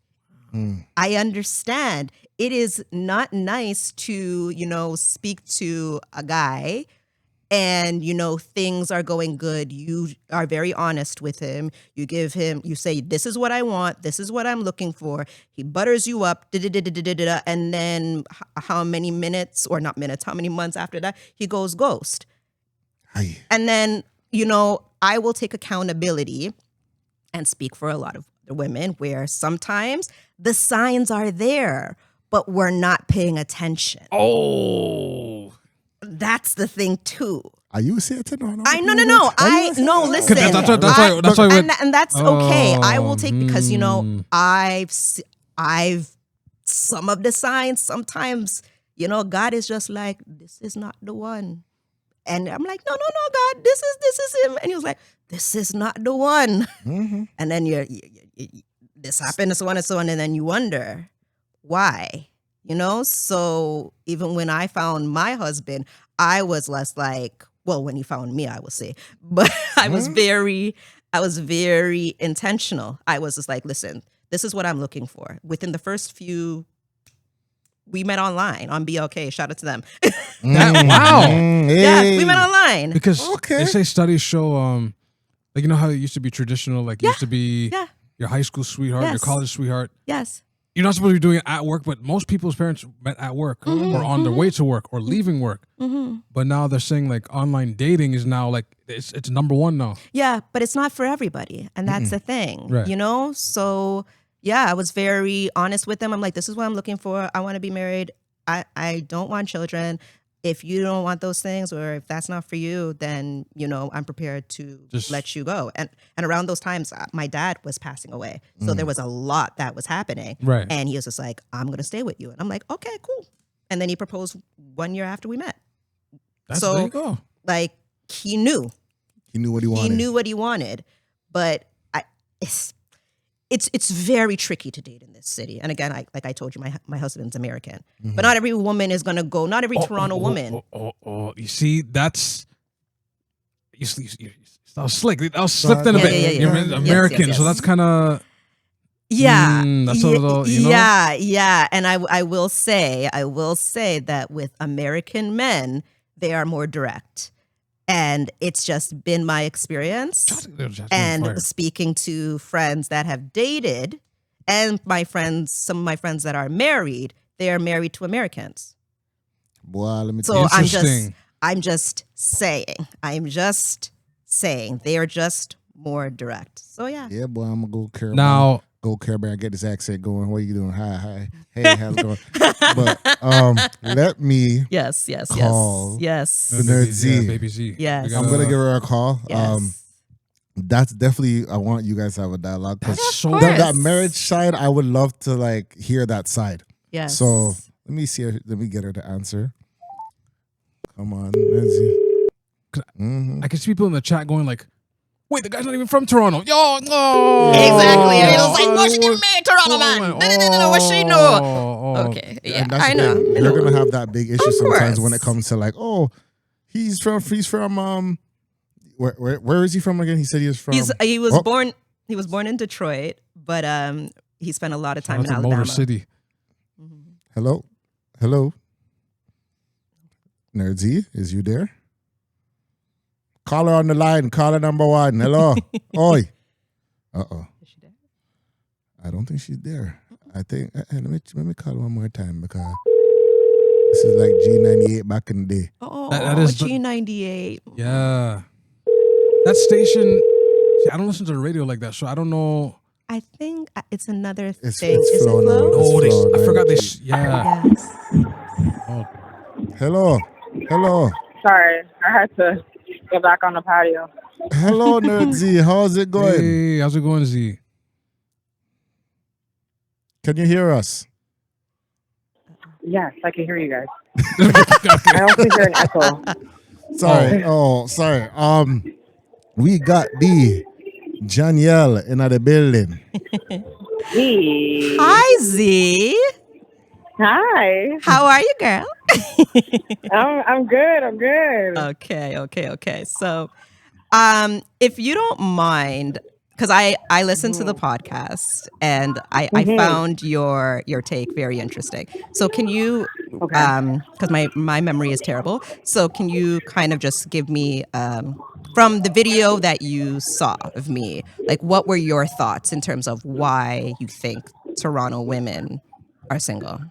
Speaker 1: I understand. It is not nice to, speak to a guy and, things are going good. You are very honest with him. You say, this is what I want. This is what I'm looking for. He butters you up. And then how many months after that, he goes ghost.
Speaker 2: Aye.
Speaker 1: And then, I will take accountability and speak for a lot of the women where sometimes the signs are there, but we're not paying attention.
Speaker 3: Oh,
Speaker 1: that's the thing too.
Speaker 2: Are you Satan?
Speaker 1: No. Listen.
Speaker 3: That's why
Speaker 1: and that's okay. I will take, because I've some of the signs. Sometimes God is just like, this is not the one, and I'm like, no, God, this is him, and he was like, this is not the one, and then this happened, so on and so on, and then you wonder why. So even when I found my husband, I was less like, well, when he found me, I would say, but I was very intentional. I was just like, listen, this is what I'm looking for. Within the first few, we met online on BLK. Shout out to them.
Speaker 3: Wow.
Speaker 1: Yeah, we met online.
Speaker 3: Because they say studies show, like, how it used to be traditional, like it used to be your high school sweetheart, your college sweetheart.
Speaker 1: Yes.
Speaker 3: You're not supposed to be doing it at work, but most people's parents met at work or on their way to work or leaving work. But now they're saying like online dating is now like, it's number one now.
Speaker 1: Yeah, but it's not for everybody. And that's the thing,
Speaker 3: right.
Speaker 1: So yeah, I was very honest with them. I'm like, this is what I'm looking for. I want to be married. I don't want children. If you don't want those things, or if that's not for you, then, I'm prepared to just let you go. And around those times, my dad was passing away. So there was a lot that was happening.
Speaker 3: Right.
Speaker 1: And he was just like, I'm going to stay with you. And I'm like, okay, cool. And then he proposed 1 year after we met.
Speaker 3: There you go.
Speaker 1: Like, he knew.
Speaker 2: He knew what he wanted.
Speaker 1: He knew what he wanted. But it's very tricky to date in this city. And again, like I told you, my husband's American. But not every woman is going to go, not every Toronto woman.
Speaker 3: You see, that's, you was slick. I was slipped in a bit. You're American,
Speaker 1: yes.
Speaker 3: So that's kind of, that's a little,
Speaker 1: Yeah. And I will say that with American men, they are more direct. And it's just been my experience. And speaking to friends that have dated, and some of my friends that are married, they are married to Americans.
Speaker 2: Boy, let me
Speaker 1: so I'm just saying they are just more direct. So yeah.
Speaker 2: Yeah, boy, I'm gonna go care.
Speaker 3: Now,
Speaker 2: go Caribbean, get this accent going. What are you doing? Hi. Hey, how's it going? But let me call Thenerdzzz.
Speaker 3: Baby Z.
Speaker 1: Yes.
Speaker 2: I'm going to give her a call.
Speaker 1: Yes.
Speaker 2: That's definitely, I want you guys to have a dialogue.
Speaker 3: That's so
Speaker 2: that marriage side, I would love to like hear that side.
Speaker 1: Yes.
Speaker 2: So let me see her, let me get her to answer. Come on, Thenerdzzz.
Speaker 3: I can see people in the chat going like, wait, the guy's not even from Toronto. Yo, no.
Speaker 1: Exactly. It was like, what she give me, Toronto man? No, what she know? Okay. Yeah, I know.
Speaker 2: You're going to have that big issue sometimes when it comes to like, oh, he's from where is he from again? He said he was from.
Speaker 1: He was born in Detroit, but he spent a lot of time in Alabama.
Speaker 3: Motor City.
Speaker 2: Hello. Thenerdzzz, is you there? Caller on the line. Caller number 1. Hello. Oi. Uh-oh.
Speaker 1: Is she there?
Speaker 2: I don't think she's there. I think, let me call one more time because this is like G98 back in the day.
Speaker 1: Oh,
Speaker 3: that is
Speaker 1: G98.
Speaker 3: Yeah. That station, see, I don't listen to the radio like that, so I don't know.
Speaker 1: I think it's another thing.
Speaker 2: It's
Speaker 1: Is it
Speaker 2: Flo now.
Speaker 1: Flo?
Speaker 3: Oh, I forgot they,
Speaker 1: Yes.
Speaker 3: Oh.
Speaker 2: Hello.
Speaker 4: Sorry, I had to get back on the patio.
Speaker 2: Hello, Thenerdzzz. How's it going?
Speaker 3: Hey, how's it going, Z?
Speaker 2: Can you hear us?
Speaker 4: Yes, I can hear you guys. I also hear an echo.
Speaker 2: Sorry. We got the Janielle in the building.
Speaker 4: Hey.
Speaker 1: Hi, Z.
Speaker 4: Hi.
Speaker 1: How are you, girl?
Speaker 4: I'm good.
Speaker 1: Okay. So, if you don't mind, because I listened to the podcast and I found your take very interesting. So can you, because my memory is terrible. So can you kind of just give me, from the video that you saw of me, like what were your thoughts in terms of why you think Toronto women are single?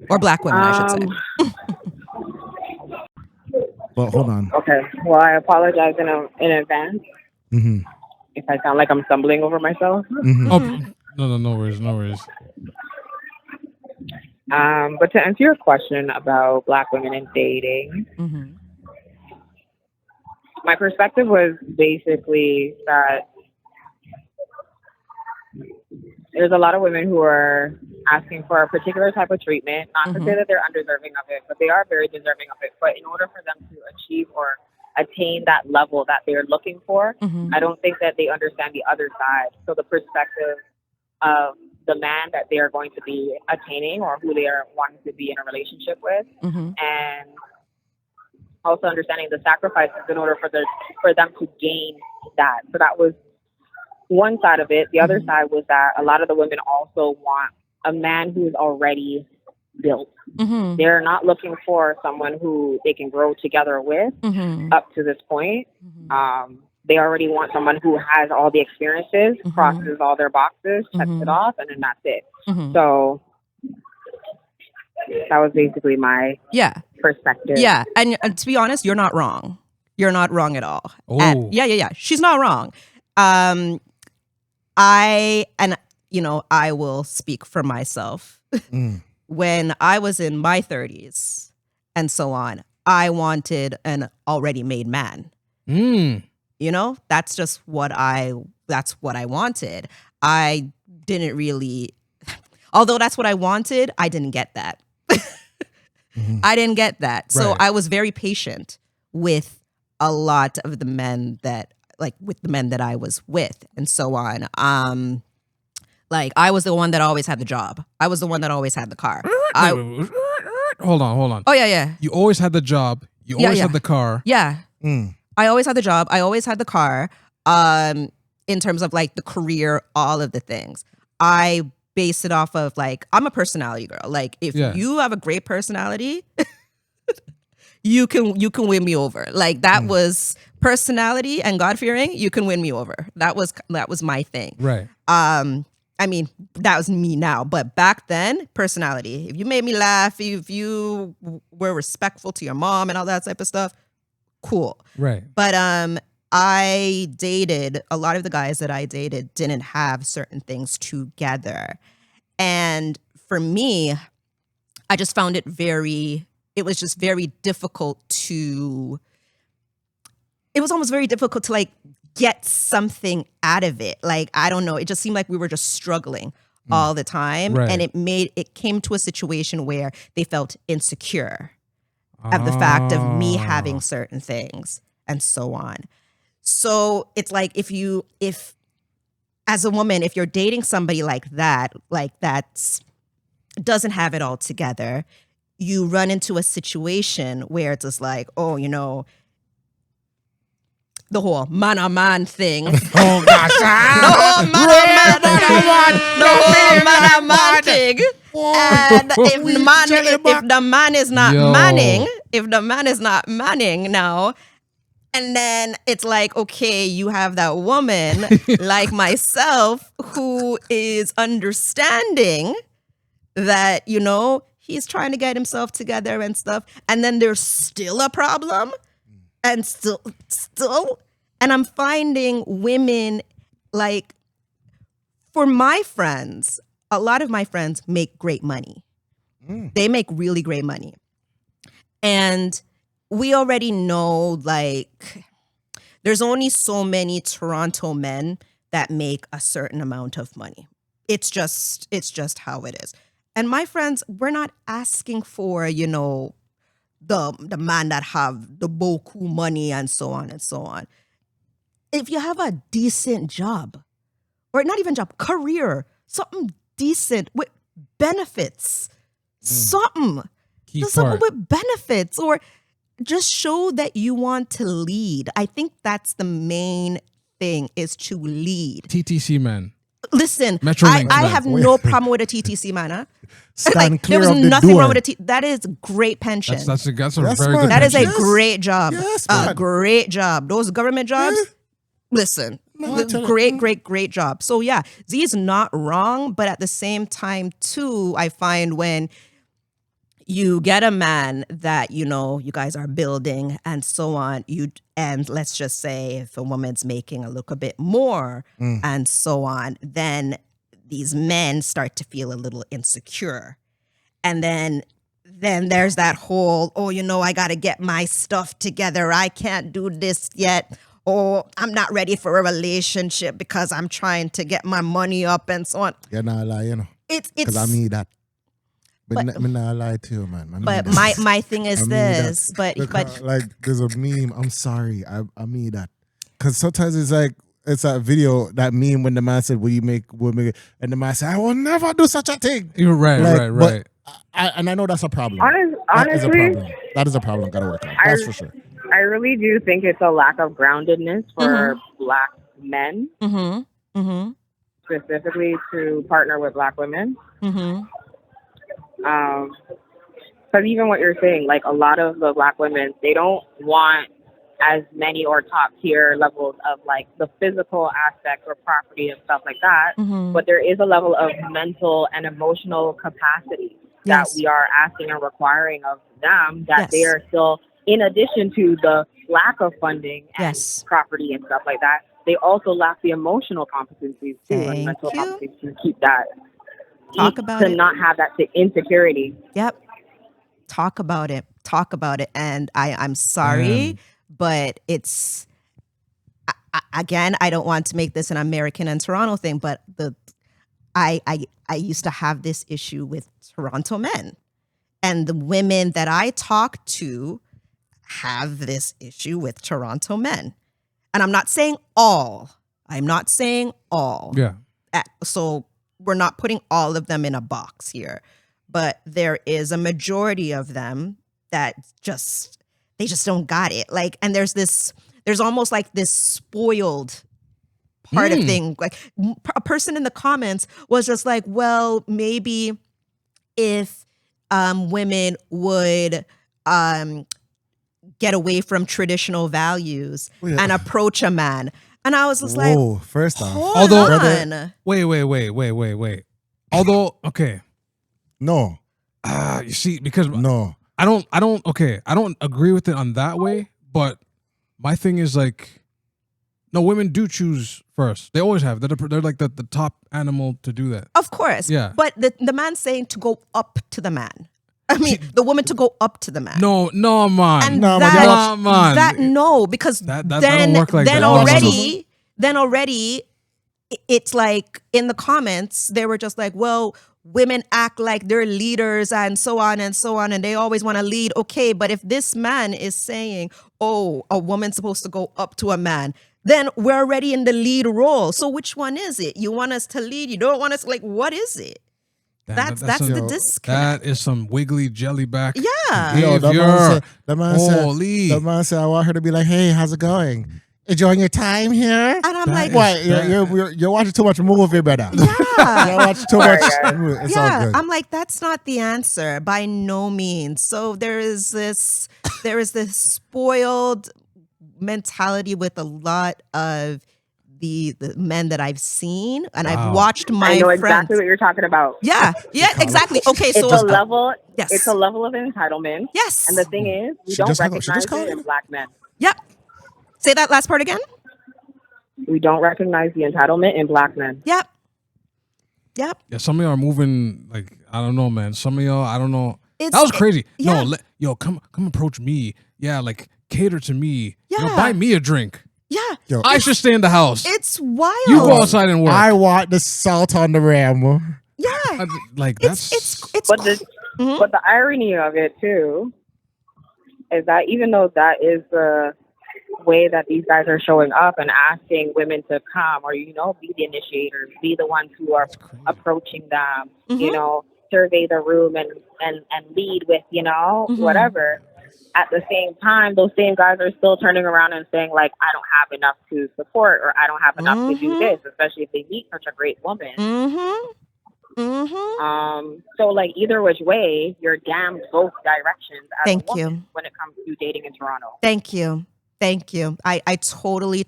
Speaker 1: Or Black women, I should say.
Speaker 2: Well, hold on.
Speaker 4: Okay. Well, I apologize in advance
Speaker 2: Mm-hmm.
Speaker 4: if I sound like I'm stumbling over myself.
Speaker 2: Mm-hmm.
Speaker 3: Oh, no worries.
Speaker 4: But to answer your question about Black women and dating, my perspective was basically that there's a lot of women who are asking for a particular type of treatment, not to say that they're undeserving of it, but they are very deserving of it. But in order for them to achieve or attain that level that they're looking for, I don't think that they understand the other side. So the perspective of the man that they are going to be attaining or who they are wanting to be in a relationship with, and also understanding the sacrifices in order for them to gain that. So that was one side of it. The other side was that a lot of the women also want a man who is already built. They're not looking for someone who they can grow together with up to this point. They already want someone who has all the experiences, crosses all their boxes, checks it off, and then that's it. So that was basically my perspective.
Speaker 1: Yeah, and to be honest, you're not wrong. You're not wrong at all.
Speaker 3: Oh.
Speaker 1: Yeah. She's not wrong. I will speak for myself. When I was in my 30s and so on, I wanted an already made man. You know, that's just what I wanted. I didn't really, although that's what I wanted, I didn't get that. I didn't get that. So I was very patient with a lot of the men that, with the men that I was with and so on. I was the one that always had the job. I was the one that always had the car.
Speaker 3: Hold on.
Speaker 1: Oh, yeah.
Speaker 3: You always had the job. You always had the car.
Speaker 1: Yeah. I always had the job. I always had the car. In terms of the career, all of the things. I base it off of I'm a personality girl. If you have a great personality, you can win me over. That was personality and God-fearing. You can win me over. That was my thing.
Speaker 3: Right.
Speaker 1: I mean, that was me now, but back then, personality. If you made me laugh, if you were respectful to your mom and all that type of stuff, cool.
Speaker 3: Right.
Speaker 1: But I dated, a lot of the guys that I dated didn't have certain things together. And for me, I just found it it was just very difficult to, it was almost very difficult to like get something out of it. Like, I don't know. It just seemed like we were just struggling all the time.
Speaker 3: Right.
Speaker 1: And it came to a situation where they felt insecure of the fact of me having certain things and so on. So it's like if as a woman, if you're dating somebody like that doesn't have it all together, you run into a situation where it's just like, oh, you know, the whole man-on-man thing.
Speaker 2: Oh gosh.
Speaker 1: The whole man-on-man thing. And if the man is not manning now, and then it's like, okay, you have that woman like myself who is understanding that, you know, he's trying to get himself together and stuff. And then there's still a problem. And still, and I'm finding women, like, for my friends, a lot of my friends make great money. They make really great money. And we already know, like, there's only so many Toronto men that make a certain amount of money. It's just how it is. And my friends, we're not asking for, you know, the man that have the beaucoup money and so on and so on. If you have a decent job, or not even job, career, something decent with benefits, something with benefits, or just show that you want to lead. I think that's the main thing, is to lead.
Speaker 3: TTC man.
Speaker 1: Listen,
Speaker 3: Metrolink
Speaker 1: I
Speaker 3: man.
Speaker 1: have no problem with a TTC man. Huh?
Speaker 2: Stand
Speaker 1: Like,
Speaker 2: clear
Speaker 1: there was
Speaker 2: of the
Speaker 1: nothing
Speaker 2: door.
Speaker 1: wrong with a that is great pension.
Speaker 3: That's a
Speaker 2: Yes,
Speaker 3: very
Speaker 2: man.
Speaker 3: good
Speaker 1: That is a
Speaker 3: pension.
Speaker 1: great job.
Speaker 2: Yes,
Speaker 1: a
Speaker 2: man.
Speaker 1: great job. Those government jobs,
Speaker 2: Yeah.
Speaker 1: listen,
Speaker 2: I tell you.
Speaker 1: great job. So yeah, Z is not wrong, but at the same time too, I find when you get a man that, you know, you guys are building and so on, and let's just say if a woman's making a little bit more and so on, then these men start to feel a little insecure. And then there's that whole, oh, you know, I got to get my stuff together. I can't do this yet. Or I'm not ready for a relationship because I'm trying to get my money up and so on.
Speaker 2: You're not lie, you know.
Speaker 1: It's
Speaker 2: Because I mean that. But I'm not lie to you, man.
Speaker 1: but my thing is this, but
Speaker 2: like there's a meme. I'm sorry, I mean that. Because sometimes it's like it's that video, that meme when the man said, "Will you make?" And the man said, "I will never do such a thing."
Speaker 3: You're right,
Speaker 2: Like,
Speaker 3: right.
Speaker 2: And I know that's a problem.
Speaker 4: Honestly,
Speaker 2: that is a problem. Gotta work on. That's for sure.
Speaker 4: I really do think it's a lack of groundedness for Black men, specifically to partner with Black women. Because even what you're saying, like a lot of the Black women, they don't want as many or top tier levels of like the physical aspects or property and stuff like that. But there is a level of mental and emotional capacity that we are asking and requiring of them, that they are still, in addition to the lack of funding and property and stuff like that, they also lack the emotional competencies too and mental competencies to keep that. To not have that insecurity.
Speaker 1: Yep. Talk about it. And I'm sorry, but it's, again, I don't want to make this an American and Toronto thing, but I used to have this issue with Toronto men. And the women that I talk to have this issue with Toronto men. And I'm not saying all.
Speaker 3: Yeah.
Speaker 1: So we're not putting all of them in a box here, but there is a majority of them that they just don't got it. Like, and there's almost like this spoiled part of thing. Like a person in the comments was just like, well, maybe if women would get away from traditional values and approach a man. And I was just like,
Speaker 2: first off,
Speaker 1: hold on.
Speaker 3: Wait. Although, okay.
Speaker 2: No.
Speaker 3: You see, because
Speaker 2: no.
Speaker 3: I don't agree with it on that way, but my thing is like, No, women do choose first. They always have. They're like the top animal to do that.
Speaker 1: Of course.
Speaker 3: Yeah.
Speaker 1: But the man's saying to go up to the man. I mean, the woman to go up to the man.
Speaker 3: No, man.
Speaker 1: And
Speaker 2: No,
Speaker 1: that,
Speaker 3: man.
Speaker 1: because
Speaker 3: that don't work like
Speaker 1: then
Speaker 3: that.
Speaker 1: then already, it's like in the comments, they were just like, well, women act like they're leaders and so on, and they always want to lead. Okay, but if this man is saying, oh, a woman's supposed to go up to a man, then we're already in the lead role. So which one is it? You want us to lead? You don't want us, like, what is it? That's the disconnect.
Speaker 3: That is some wiggly jellyback.
Speaker 1: Yeah.
Speaker 2: Yo, the man said, I want her to be like, hey, how's it going? Enjoying your time here?
Speaker 1: And I'm like,
Speaker 2: what? You're watching too much movie, brother.
Speaker 1: Yeah.
Speaker 2: You're watching too much. It's all good.
Speaker 1: I'm like, that's not the answer by no means. So there is this spoiled mentality with a lot of the men that I've seen, and I've watched my friends.
Speaker 4: I know exactly what you're talking about.
Speaker 1: Yeah, exactly. Okay, so
Speaker 4: it's a level.
Speaker 1: Yes.
Speaker 4: It's a level of entitlement.
Speaker 1: Yes.
Speaker 4: And the thing is, we don't recognize it in black men.
Speaker 1: Yep. Say that last part again.
Speaker 4: We don't recognize the entitlement in black men.
Speaker 1: Yep.
Speaker 3: Yeah, some of y'all are moving like, I don't know, man. Some of y'all, I don't know. That was crazy.
Speaker 1: Yeah.
Speaker 3: No, come approach me. Yeah, like cater to me.
Speaker 1: Yeah.
Speaker 3: You know, buy me a drink.
Speaker 1: Yeah.
Speaker 2: Yo,
Speaker 3: I should stay in the house.
Speaker 1: It's wild.
Speaker 3: You go outside and work.
Speaker 2: I want the salt on the ram.
Speaker 1: Yeah.
Speaker 3: Like that's
Speaker 4: But the irony of it too is that even though that is the way that these guys are showing up and asking women to come or, you know, be the initiators, be the ones who are approaching them, you know, survey the room and lead with, you know, whatever. At the same time, those same guys are still turning around and saying, like, I don't have enough to support or I don't have enough to do this, especially if they meet such a great woman. So, like, either which way, you're damned both directions as a woman when it comes to dating in Toronto.
Speaker 1: Thank you. I totally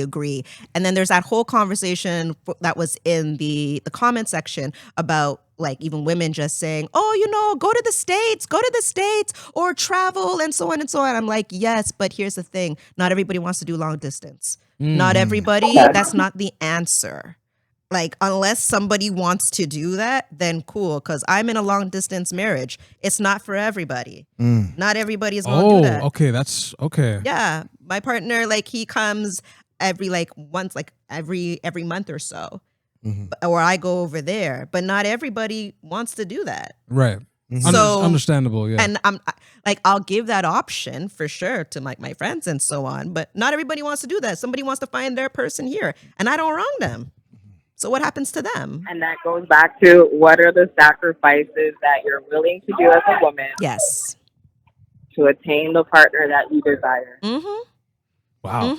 Speaker 1: agree. And then there's that whole conversation that was in the comment section about, like, even women just saying, oh, you know, go to the States or travel and so on and so on. I'm like, yes, but here's the thing. Not everybody wants to do long distance. Not everybody. That's not the answer. Like, unless somebody wants to do that, then cool. Because I'm in a long distance marriage. It's not for everybody. Not everybody is going to do that.
Speaker 3: Okay. That's okay.
Speaker 1: Yeah. My partner, like, he comes every month or so. Or I go over there. But not everybody wants to do that.
Speaker 3: Right.
Speaker 1: So
Speaker 3: understandable, yeah.
Speaker 1: And I'm like, I'll give that option for sure to my friends and so on. But not everybody wants to do that. Somebody wants to find their person here. And I don't wrong them. So what happens to them?
Speaker 4: And that goes back to what are the sacrifices that you're willing to do as a woman?
Speaker 1: Yes.
Speaker 4: To attain the partner that you desire.
Speaker 3: Wow.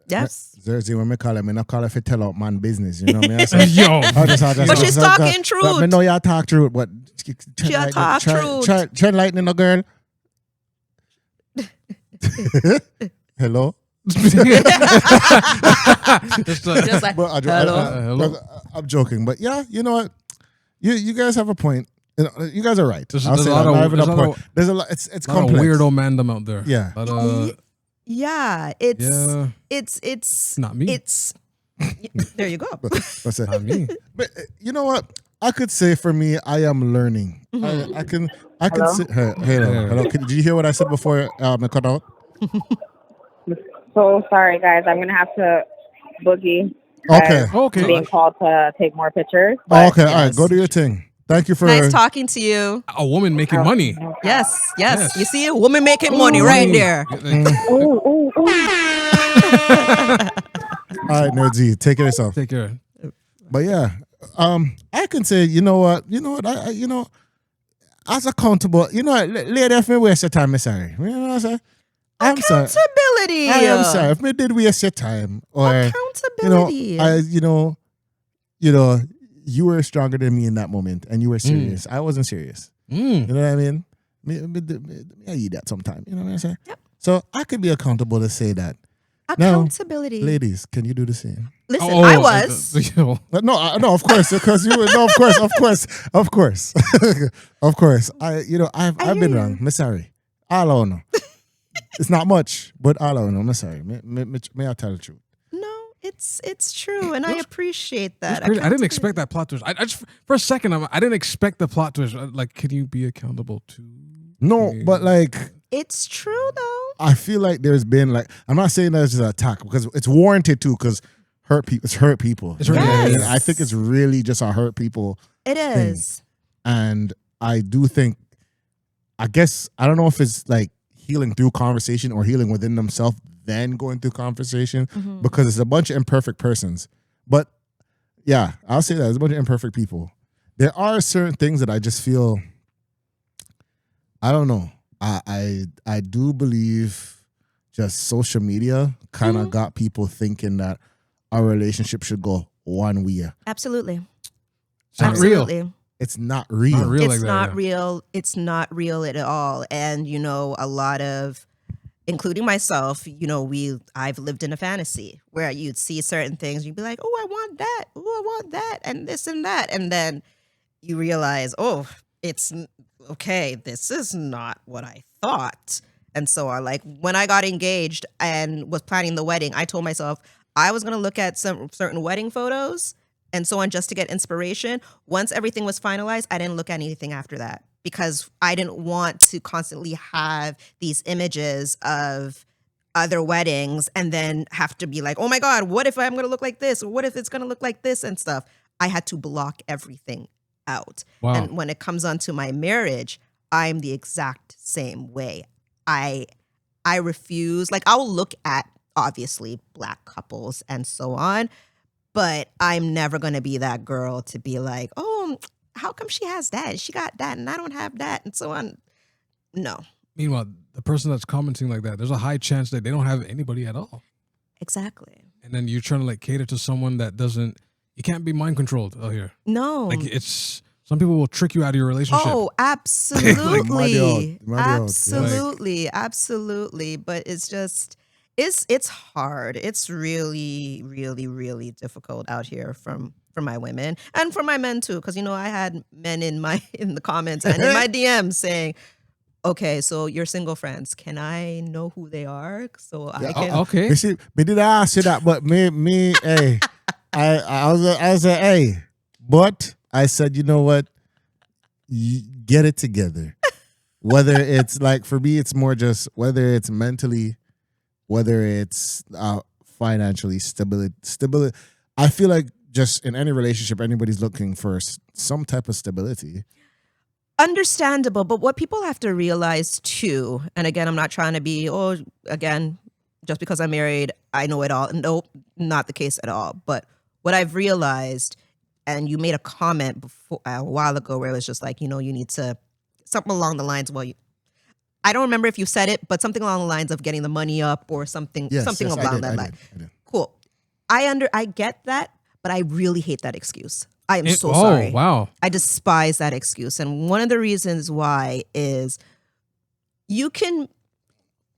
Speaker 1: Yes.
Speaker 2: Zerzy, when me call him, I not call her for tell out man business. You know what I mean? I say,
Speaker 3: Yo.
Speaker 1: But she's talking truth.
Speaker 2: I know y'all talk truth, but
Speaker 1: She talk truth.
Speaker 2: Tread lightning, no girl. Hello.
Speaker 3: Just
Speaker 1: like,
Speaker 2: But
Speaker 3: hello.
Speaker 2: I'm joking, but yeah, you know what? You guys have a point. You guys are right.
Speaker 3: There's
Speaker 2: I'll say that. I have a point. There's a lot. It's
Speaker 3: a
Speaker 2: complex.
Speaker 3: Weirdo mandem out there.
Speaker 2: Yeah.
Speaker 3: But,
Speaker 1: it's
Speaker 3: not me.
Speaker 1: It's there you go.
Speaker 2: That's it.
Speaker 3: Not me.
Speaker 2: But you know what? I could say for me, I am learning. I can say. Hello. Did you hear what I said before? I cut out.
Speaker 4: So sorry, guys. I'm gonna have to boogie.
Speaker 2: Okay.
Speaker 3: Okay.
Speaker 4: Being called to take more pictures.
Speaker 2: Okay. All right. Go do your thing. Thank you for
Speaker 1: nice talking to you.
Speaker 3: A woman making money.
Speaker 1: Yes. You see a woman making money right there.
Speaker 2: All right, Thenerdzzz, take care of yourself.
Speaker 3: Take care.
Speaker 2: But yeah, I can say, you know what, as accountable, lady, if me waste your time, I'm sorry. You know what I'm saying?
Speaker 1: Accountability.
Speaker 2: I am sorry if me did waste your time, or
Speaker 1: accountability.
Speaker 2: You were stronger than me in that moment, and you were serious. I wasn't serious. You know what I mean? I eat that sometime. You know what I'm saying?
Speaker 1: Yep.
Speaker 2: So I could be accountable to say that.
Speaker 1: Accountability.
Speaker 2: Now, ladies, can you do the same?
Speaker 1: Listen, I was.
Speaker 2: No, of course, because you were. No, of course. I've been wrong. I'm sorry. All I know. It's not much, but I don't know. I'm sorry. May I tell the truth?
Speaker 1: No, it's true, and I appreciate that.
Speaker 3: I didn't expect that plot twist. I just for a second I didn't expect the plot twist. Like, can you be accountable to?
Speaker 2: No, but like
Speaker 1: it's true though.
Speaker 2: I feel like there's been like I'm not saying that it's an attack because it's warranted too because it's hurt people.
Speaker 3: It's hurt
Speaker 1: Yes.
Speaker 2: I think it's really just a hurt people.
Speaker 1: It is.
Speaker 2: And I do think, I guess, I don't know if it's like healing through conversation or healing within themselves, then going through conversation, because it's a bunch of imperfect persons. But yeah, I'll say that. There's a bunch of imperfect people. There are certain things that I just feel, I don't know. I do believe just social media kind of got people thinking that our relationship should go one way.
Speaker 1: Absolutely.
Speaker 3: It's not real.
Speaker 1: Absolutely.
Speaker 2: It's not real.
Speaker 3: Not real
Speaker 1: It's
Speaker 3: like that,
Speaker 1: not
Speaker 3: yeah.
Speaker 1: real. It's not real at all. And a lot of, including myself, I've lived in a fantasy where you'd see certain things, you'd be like, oh, I want that. Oh, I want that, and this and that, and then you realize, oh, it's okay. This is not what I thought, and so on. Like when I got engaged and was planning the wedding, I told myself I was going to look at some certain wedding photos and so on just to get inspiration. Once everything was finalized, I didn't look at anything after that because I didn't want to constantly have these images of other weddings and then have to be like, oh my God, what if I'm going to look like this? Or what if it's going to look like this and stuff? I had to block everything out.
Speaker 3: Wow.
Speaker 1: And when it comes onto my marriage, I'm the exact same way. I refuse, like I'll look at obviously Black couples and so on, but I'm never going to be that girl to be like, oh, how come she has that? She got that and I don't have that and so on. No.
Speaker 3: Meanwhile, the person that's commenting like that, there's a high chance that they don't have anybody at all.
Speaker 1: Exactly.
Speaker 3: And then you're trying to like cater to someone that doesn't, you can't be mind controlled out here.
Speaker 1: No.
Speaker 3: Like some people will trick you out of your relationship.
Speaker 1: Oh, absolutely.
Speaker 2: Muddy out.
Speaker 1: Absolutely. Absolutely. But it's just, it's hard. It's really, really, really difficult out here for my women and for my men too. Because, I had men in the comments and in my DMs saying, okay, so your single friends, can I know who they are? So I can.
Speaker 3: Okay.
Speaker 2: You see, me did ask you that, but me, hey, I was like, hey, but I said, you know what? Get it together. Whether it's like, for me, it's more just whether it's mentally, whether it's financially, stability. I feel like just in any relationship, anybody's looking for some type of stability.
Speaker 1: Understandable, but what people have to realize too, and again, I'm not trying to be, just because I'm married, I know it all. Nope, not the case at all. But what I've realized, and you made a comment before a while ago where it was just like, you need to, something along the lines, I don't remember if you said it, but something along the lines of getting the money up or something, something along that line.
Speaker 2: I did.
Speaker 1: Cool. I get that, but I really hate that excuse. I am so sorry.
Speaker 3: Oh, wow.
Speaker 1: I despise that excuse. And one of the reasons why is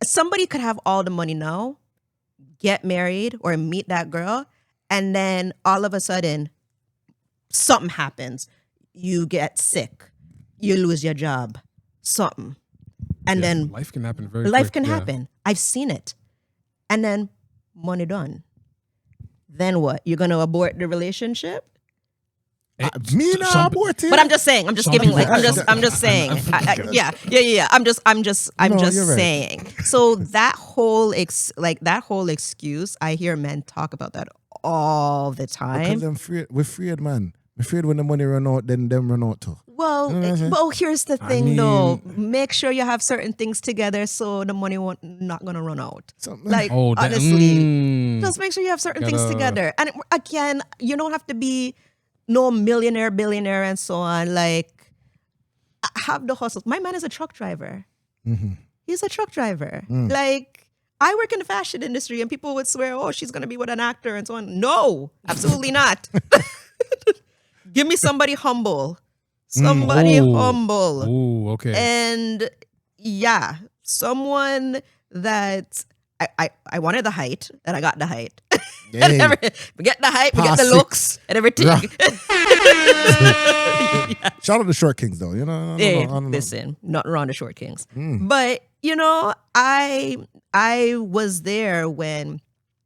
Speaker 1: somebody could have all the money now, get married or meet that girl, and then all of a sudden something happens. You get sick. You lose your job. Something. And then
Speaker 3: life can happen very
Speaker 1: life
Speaker 3: quick.
Speaker 1: can happen. I've seen it. And then money done. Then what? You're going to abort the relationship?
Speaker 2: Me not aborted.
Speaker 1: But I'm just saying. I'm just
Speaker 3: Some
Speaker 1: giving
Speaker 3: people-
Speaker 1: like. I'm just saying. Yeah. I'm just
Speaker 2: you're right.
Speaker 1: saying. So that whole excuse, I hear men talk about that all the
Speaker 2: Because
Speaker 1: time.
Speaker 2: we're afraid, man. We're afraid when the money run out, then them run out too.
Speaker 1: Well,
Speaker 2: You know what I'm saying?
Speaker 1: well, here's the thing though. Make sure you have certain things together so the money not gonna run out. Like
Speaker 3: Oh,
Speaker 1: honestly, just make sure you have certain things
Speaker 3: Gotta-
Speaker 1: together. And again, you don't have to be no millionaire, billionaire, and so on. Like, have the hustle. My man is a truck driver.
Speaker 2: Mm-hmm.
Speaker 1: He's a truck driver. Like, I work in the fashion industry, and people would swear, "Oh, she's gonna be with an actor," and so on. No, absolutely not. Give me somebody humble. Somebody humble.
Speaker 3: Ooh, okay.
Speaker 1: And yeah, someone that I wanted the height, and I got the height.
Speaker 2: Hey.
Speaker 1: We get the height, we get
Speaker 2: Pass
Speaker 1: the
Speaker 2: it.
Speaker 1: looks, and everything.
Speaker 2: Shout out to Short Kings though. You know,
Speaker 1: Hey,
Speaker 2: I don't know.
Speaker 1: listen, not around the short kings. But you know, I was there when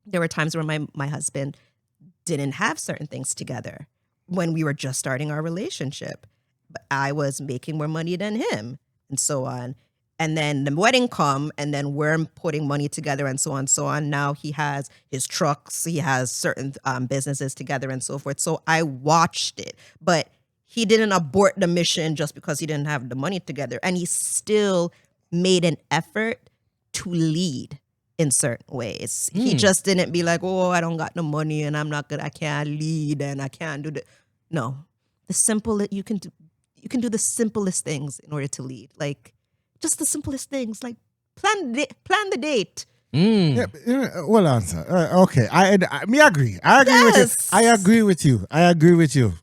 Speaker 1: there were times where my husband didn't have certain things together when we were just starting our relationship. But I was making more money than him and so on. And then the wedding come, and then we're putting money together and so on and so on. Now he has his trucks, he has certain businesses together and so forth. So I watched it, but he didn't abort the mission just because he didn't have the money together. And he still made an effort to lead in certain ways. He just didn't be like, oh, I don't got no money and I can't lead and I can't do that. No, you can do the simplest things in order to lead. Like, just the simplest things, like plan the date.
Speaker 2: Yeah, well, answer. Okay, I agree. I agree with you. I agree with you.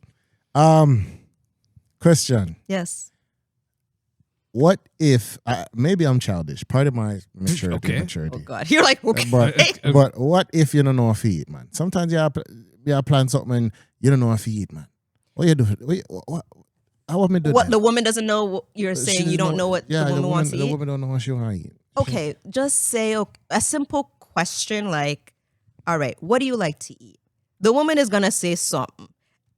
Speaker 2: Question.
Speaker 1: Yes.
Speaker 2: What if maybe I'm childish? Part of my maturity.
Speaker 1: Oh God, you're like okay.
Speaker 2: But what if you don't know how to eat, man? Sometimes you plan something and you don't know how to eat, man. What you do? What? I want me to do
Speaker 1: what
Speaker 2: that.
Speaker 1: The woman doesn't know what you're saying. You don't know what the woman wants to eat.
Speaker 2: The woman don't know what she want to eat.
Speaker 1: Okay, just say a simple question like, all right, what do you like to eat? The woman is going to say something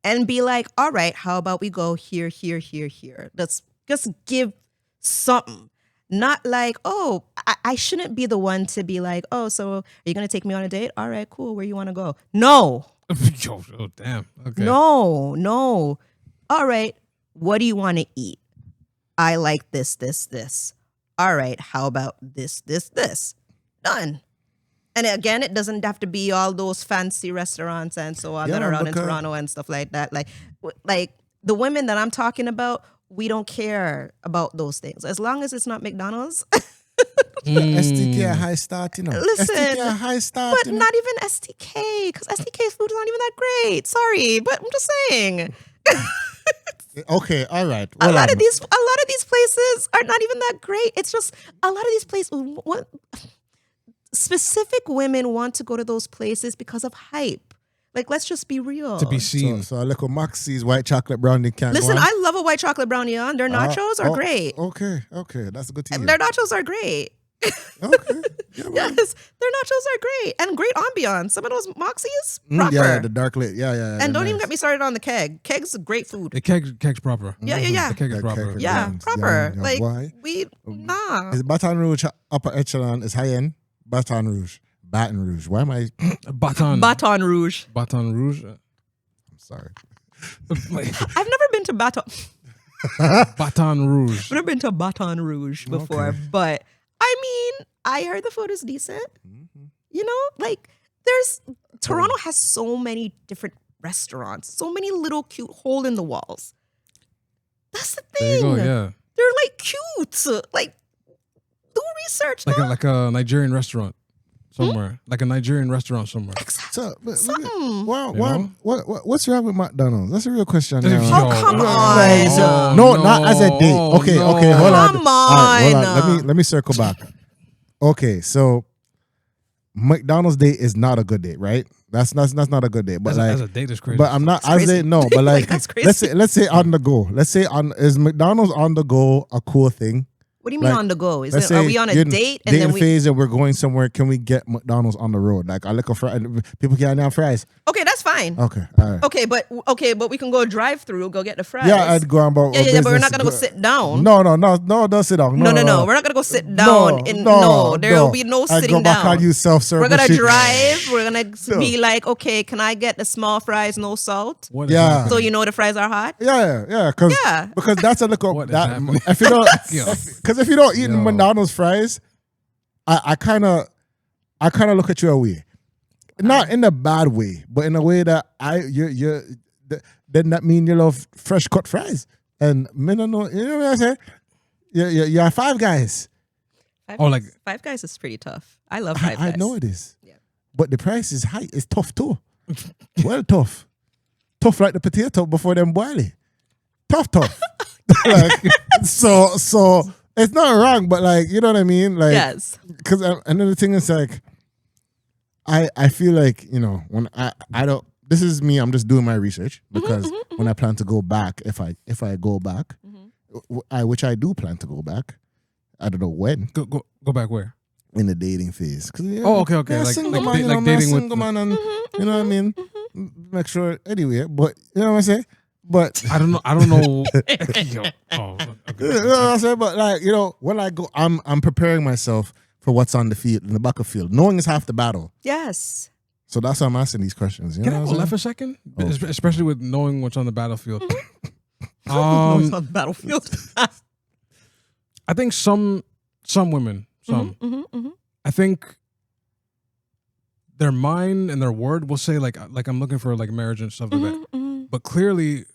Speaker 1: and be like, all right, how about we go here, here, here, here. Let's just give something. Not like, oh, I shouldn't be the one to be like, oh, so are you going to take me on a date? All right, cool. Where you want to go? No.
Speaker 3: Oh, damn. Okay.
Speaker 1: No. All right. What do you want to eat? I like this. All right, how about this? Done. And again, it doesn't have to be all those fancy restaurants and so on that are around in Toronto and stuff like that. Like the women that I'm talking about, we don't care about those things. As long as it's not McDonald's.
Speaker 2: STK high start, you know.
Speaker 1: Listen,
Speaker 2: STK high start,
Speaker 1: but not even STK, because STK's food is not even that great. Sorry, but I'm just saying.
Speaker 2: Okay, all right.
Speaker 1: A lot of these places are not even that great. It's just a lot of these places. Specific women want to go to those places because of hype. Like, let's just be real.
Speaker 3: To be seen.
Speaker 2: So a little Moxie's white chocolate brownie can.
Speaker 1: Listen, I love a white chocolate brownie. Their nachos are great.
Speaker 2: Okay, that's good to hear.
Speaker 1: Their nachos are great.
Speaker 2: Okay. Yeah,
Speaker 1: yes, their nachos are great and great ambiance. Some of those Moxies, proper.
Speaker 2: Yeah, the dark lit. Yeah.
Speaker 1: And don't even get me started on the keg. Keg's great food.
Speaker 3: The keg's proper.
Speaker 1: Yeah.
Speaker 3: The keg is proper.
Speaker 1: Yeah, proper.
Speaker 2: Yeah.
Speaker 1: Like,
Speaker 2: why?
Speaker 1: Nah.
Speaker 2: Is Baton Rouge upper echelon? Is high end? Baton Rouge. Why am I?
Speaker 3: Baton Rouge.
Speaker 2: I'm sorry.
Speaker 1: I've never been to Baton
Speaker 3: Rouge.
Speaker 1: I've never been to Baton Rouge before,
Speaker 2: Okay.
Speaker 1: but I mean, I heard the food is decent.
Speaker 2: Mm-hmm.
Speaker 1: You know, like Toronto has so many different restaurants, so many little cute hole in the walls. That's the thing.
Speaker 3: There you go, yeah.
Speaker 1: They're like cute. Like, do research.
Speaker 3: Like a Nigerian restaurant somewhere. Like a Nigerian restaurant somewhere.
Speaker 1: Exactly. Something.
Speaker 2: What's wrong with McDonald's? That's a real question.
Speaker 3: Oh,
Speaker 2: Now.
Speaker 1: come on.
Speaker 2: No, not as a date. Okay, hold on.
Speaker 1: Come
Speaker 2: All right, hold
Speaker 1: on.
Speaker 2: on. Let me circle back. Okay, so McDonald's date is not a good date, right? That's not a good date. But
Speaker 3: as a date is crazy.
Speaker 2: But I'm not as a no. But like,
Speaker 1: that's crazy.
Speaker 2: let's say on the go. Is McDonald's on the go a cool thing?
Speaker 1: What do you mean
Speaker 2: Like,
Speaker 1: on the go?
Speaker 2: let's
Speaker 1: Are
Speaker 2: say
Speaker 1: we on a
Speaker 2: you're
Speaker 1: date and
Speaker 2: dating
Speaker 1: then we?
Speaker 2: phase and we're going somewhere? Can we get McDonald's on the road? Like I look for people can't have fries.
Speaker 1: Okay, that's fine.
Speaker 2: Okay, all right.
Speaker 1: Okay, but we can go drive through, go get the fries.
Speaker 2: Yeah, I'd go on about.
Speaker 1: Yeah, but we're not gonna go sit down.
Speaker 2: No, don't sit down.
Speaker 1: No. We're not gonna go sit down. There will be no
Speaker 2: I'd
Speaker 1: sitting
Speaker 2: go back
Speaker 1: down.
Speaker 2: on you self-serve.
Speaker 1: We're gonna
Speaker 2: machine.
Speaker 1: drive. We're gonna be like, okay, can I get the small fries, no salt?
Speaker 3: What is
Speaker 2: Yeah.
Speaker 3: happening?
Speaker 1: So you know the fries are hot.
Speaker 2: Yeah, because that's a little
Speaker 3: What is
Speaker 2: that
Speaker 3: happening?
Speaker 2: if you don't
Speaker 3: Yo.
Speaker 2: because if you don't eat
Speaker 3: Yo.
Speaker 2: McDonald's fries, I kind of look at you a way, not in a bad way, but in a way that then that mean you love fresh cut fries and me no know, you know what I'm saying? You are Five Guys.
Speaker 1: Five Guys is pretty tough. I love Five Guys.
Speaker 2: I know it is.
Speaker 1: Yeah.
Speaker 2: But the price is high. It's tough too. Well, tough like the potato before them boil it. Tough. Like so. It's not wrong, but like, you know what I mean? Like,
Speaker 1: Yes.
Speaker 2: Because another thing is like, I feel like, you know, when I don't, this is me, I'm just doing my research because when I plan to go back, if I go back, which I do plan to go back, I don't know when.
Speaker 3: Go back where?
Speaker 2: In the dating phase.
Speaker 3: Okay. Like dating with
Speaker 2: single man, and you know what I mean. Make sure anyway. But you know what I'm saying. But
Speaker 3: I don't know.
Speaker 2: Okay. You know what I'm saying. But like when I go, I'm preparing myself for what's on the field, in the battlefield. Knowing is half the battle.
Speaker 1: Yes.
Speaker 2: So that's why I'm asking these questions.
Speaker 3: Can I go left a second? Especially with knowing what's on the battlefield.
Speaker 1: What's on the battlefield?
Speaker 3: I think some women, I think their mind and their word will say like I'm looking for like marriage and stuff like that. But clearly,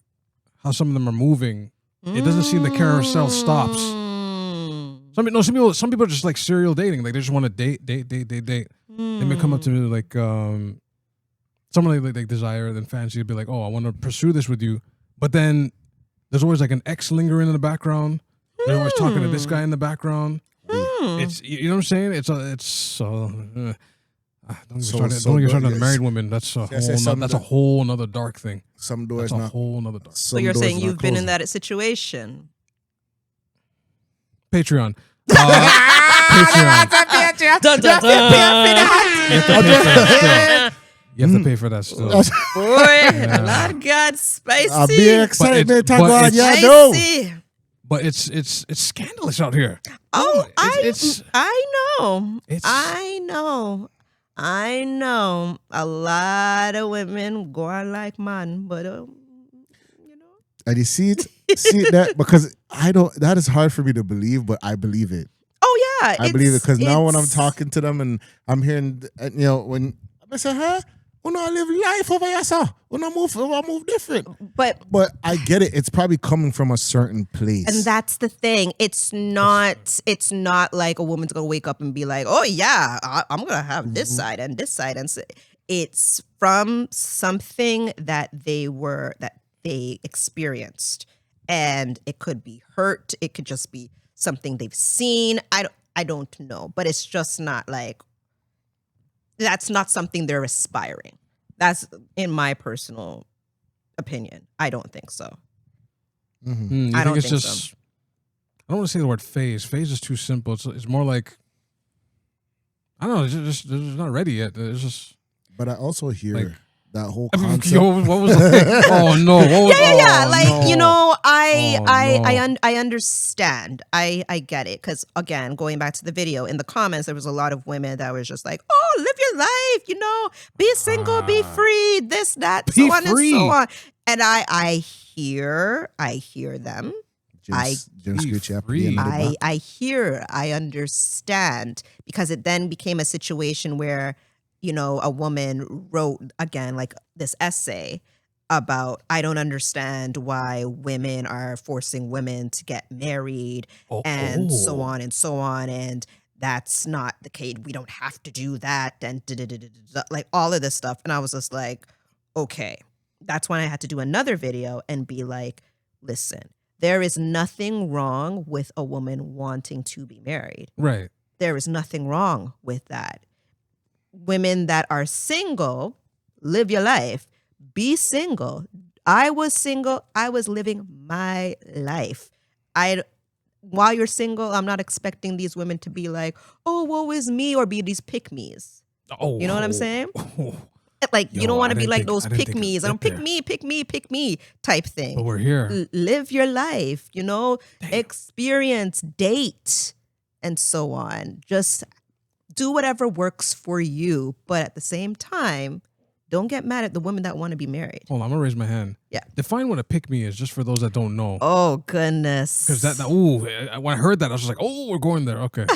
Speaker 3: how some of them are moving, it doesn't seem the carousel stops. Some people are just like serial dating. Like they just want to date. They may come up to me like someone like desire and fancy to be like, oh, I want to pursue this with you. But then there's always like an ex lingering in the background. They're always talking to this guy in the background. It's you know what I'm saying. Don't get started on married women. That's a whole nother dark thing.
Speaker 2: Some doors
Speaker 3: that's
Speaker 2: not.
Speaker 3: A whole nother dark.
Speaker 1: So you're saying you've been in that situation?
Speaker 3: Patreon. Patreon. You have to pay for that still.
Speaker 1: Boy, Lord God, spicy.
Speaker 2: I'll be excited.
Speaker 1: Spicy.
Speaker 3: But it's scandalous out here.
Speaker 1: Oh,
Speaker 3: it's
Speaker 1: I know. A lot of women go on like man, but
Speaker 2: And you see it that because that is hard for me to believe, but I believe it.
Speaker 1: Oh yeah,
Speaker 2: I believe it because now when I'm talking to them and I'm hearing, when I say, "Huh, we not live life over here, sir. We not move different."
Speaker 1: But
Speaker 2: I get it. It's probably coming from a certain place,
Speaker 1: and that's the thing. It's not like a woman's gonna wake up and be like, "Oh yeah, I'm gonna have this side and this side," and so it's from something that they experienced, and it could be hurt. It could just be something they've seen. I don't know, but it's just not like that's not something they're aspiring. That's in my personal opinion. I don't think so.
Speaker 3: I don't think so. I don't want to say the word phase. Phase is too simple. It's more like I don't know. It's just not ready yet. It's just.
Speaker 2: But I also hear.
Speaker 3: Like,
Speaker 2: that whole concept.
Speaker 3: What was that? Oh no!
Speaker 1: Yeah.
Speaker 3: Oh,
Speaker 1: like
Speaker 3: no.
Speaker 1: I understand. I get it because again, going back to the video, in the comments there was a lot of women that was just like, "Oh, live your life, be single, be free, this, that, so on and so on." And I hear them. I understand because it then became a situation where. A woman wrote again like this essay about I don't understand why women are forcing women to get married and so on and so on, and that's not the case. We don't have to do that and like all of this stuff. And I was just like, okay. That's when I had to do another video and be like, listen, there is nothing wrong with a woman wanting to be married.
Speaker 3: Right.
Speaker 1: There is nothing wrong with that. Women that are single, live your life. Be single. I was single. I was living my life. While you're single, I'm not expecting these women to be like, "Oh, woe is me," or be these pick-me's. You know what I'm saying? Like, you don't want to be like those pick-me's. I don't pick me type thing.
Speaker 3: But we're here.
Speaker 1: Live your life, experience, date, and so on. Just do whatever works for you, but at the same time, don't get mad at the women that want to be married.
Speaker 3: Hold on, I'm gonna raise my hand.
Speaker 1: Yeah.
Speaker 3: Define what a pick me is, just for those that don't know.
Speaker 1: Oh goodness.
Speaker 3: Because when I heard that, I was just like, oh, we're going there. Okay.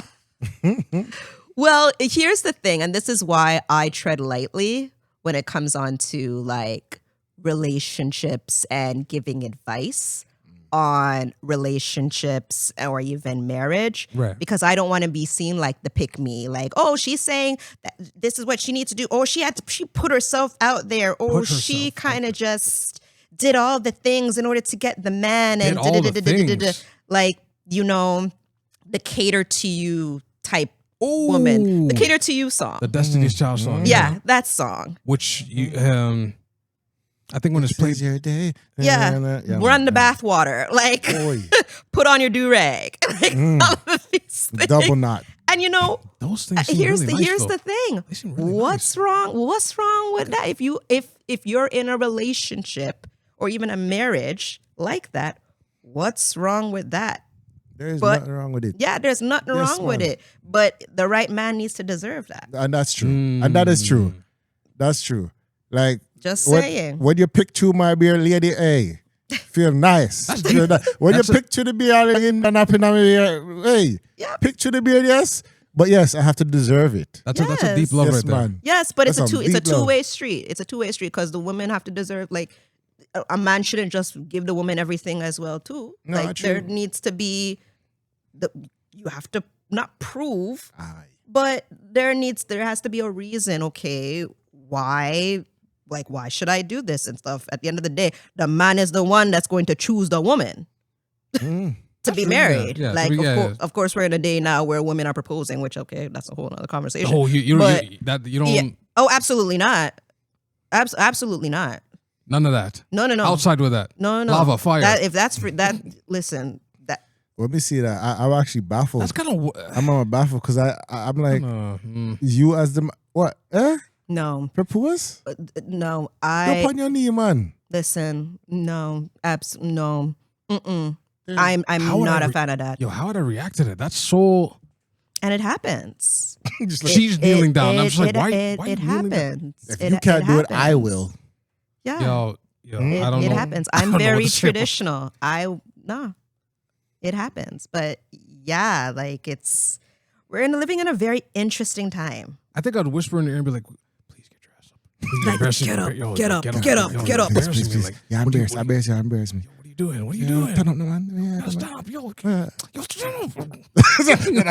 Speaker 1: Well, here's the thing, and this is why I tread lightly when it comes on to like relationships and giving advice on relationships or even marriage,
Speaker 3: right?
Speaker 1: Because I don't want to be seen like the pick me, like, oh, she's saying that this is what she needs to do. Oh, she put herself out there. Oh, she kind of just did all the things in order to get the man and like, the cater to you type woman, the cater to you song,
Speaker 3: the Destiny's Child song.
Speaker 1: Yeah, that song.
Speaker 3: Which I think when it's played,
Speaker 2: your day.
Speaker 1: Run the bathwater. Like, put on your do-rag. Like, all of these things.
Speaker 2: Double knot.
Speaker 1: And you know,
Speaker 3: those things
Speaker 1: here's
Speaker 3: really
Speaker 1: the thing.
Speaker 3: Really
Speaker 1: What's wrong with that? If you're in a relationship or even a marriage like that, what's wrong with that?
Speaker 2: There's nothing wrong with it.
Speaker 1: Yeah, there's nothing wrong with it. But the right man needs to deserve that.
Speaker 2: And that's true. And that is true. That's true. Like,
Speaker 1: just saying.
Speaker 2: When you pick to my beer lady, hey, feel nice. When you pick to the beer and up in my beer, hey, pick to the beer, yes. But yes, I have to deserve it.
Speaker 3: That's a deep love right there.
Speaker 2: Man.
Speaker 1: Yes, but it's a two-way street. It's a two-way street because the women have to deserve, like, a man shouldn't just give the woman everything as well too.
Speaker 2: No,
Speaker 1: like
Speaker 2: true.
Speaker 1: There needs to be you have to not prove, but there has to be a reason. Okay, why should I do this and stuff? At the end of the day, the man is the one that's going to choose the woman to be married.
Speaker 3: Yeah,
Speaker 1: like of course, we're in a day now where women are proposing, which that's a whole other conversation.
Speaker 3: Oh, you don't.
Speaker 1: Yeah. Oh, absolutely not. Absolutely not.
Speaker 3: None of that.
Speaker 1: No.
Speaker 3: Outside with that.
Speaker 1: No.
Speaker 3: Lava, fire.
Speaker 1: If that's for that, listen. That.
Speaker 2: Let me see that. I'm actually baffled.
Speaker 3: That's kind of.
Speaker 2: I'm baffled because I'm like, you as the what?
Speaker 1: No.
Speaker 2: Propose?
Speaker 1: No.
Speaker 2: Go on your knee, man.
Speaker 1: Listen. No. No. I'm not a fan of that.
Speaker 3: Yo, how would I react to that? That's so.
Speaker 1: And it happens.
Speaker 3: She's kneeling down. I'm just like, why?
Speaker 1: It happens.
Speaker 2: If you can't do it, I will.
Speaker 1: Yeah.
Speaker 3: Yo, I don't know.
Speaker 1: It happens. I'm very traditional. It happens. But yeah, like we're living in a very interesting time.
Speaker 3: I think I'd whisper in your ear and be like, please get your ass up. Please
Speaker 1: get up.
Speaker 2: Please. Yeah, embarrass me.
Speaker 3: What are you doing? What are you doing?
Speaker 2: Turn up, no man. Yeah,
Speaker 3: stop. Yo, stop.
Speaker 2: That's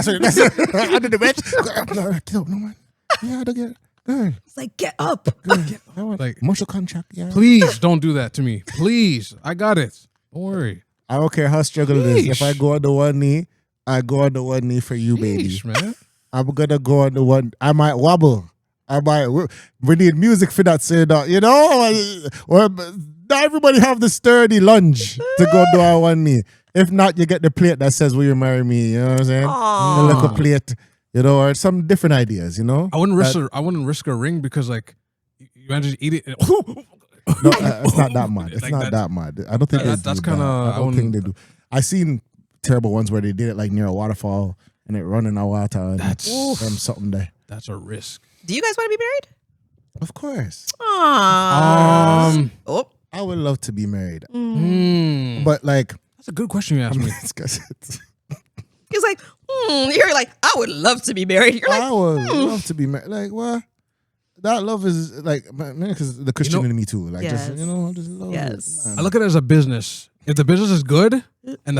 Speaker 2: it. I did the bitch. Get up, no man. Yeah, I don't get it. Girl.
Speaker 1: It's like, get up.
Speaker 2: Like, Marshall contract, yeah.
Speaker 3: Please don't do that to me. Please. I got it. Don't worry.
Speaker 2: I don't care how struggle it is. If I go on the one knee, I go on the one knee for you, baby.
Speaker 3: Man.
Speaker 2: I'm gonna go on the one. I might wobble. We need music for that, so that, you know? Or not everybody have the sturdy lunge to go do our one knee. If not, you get the plate that says, will you marry me? You know what I'm saying?
Speaker 1: Aww.
Speaker 2: The little plate. You know, or some different ideas, you know?
Speaker 3: I wouldn't risk a ring because, like, you imagine eat it.
Speaker 2: No, it's not that mad. It's like not that mad. I don't think
Speaker 3: that's kind of.
Speaker 2: I don't think they do. I seen terrible ones where they did it like near a waterfall and it running out water. And
Speaker 3: that's
Speaker 2: something there.
Speaker 3: That's a risk.
Speaker 1: Do you guys want to be married?
Speaker 2: Of course.
Speaker 1: Aww.
Speaker 2: I would love to be married, but like
Speaker 3: that's a good question you asked me.
Speaker 1: He's like, you're like, I would love to be married. You're like,
Speaker 2: I would love to be married. Like, what? That love is like, man, because the Christian in me too. Like,
Speaker 1: yes.
Speaker 2: just, just love
Speaker 1: yes.
Speaker 2: it.
Speaker 3: I look at it as a business. If the business is good and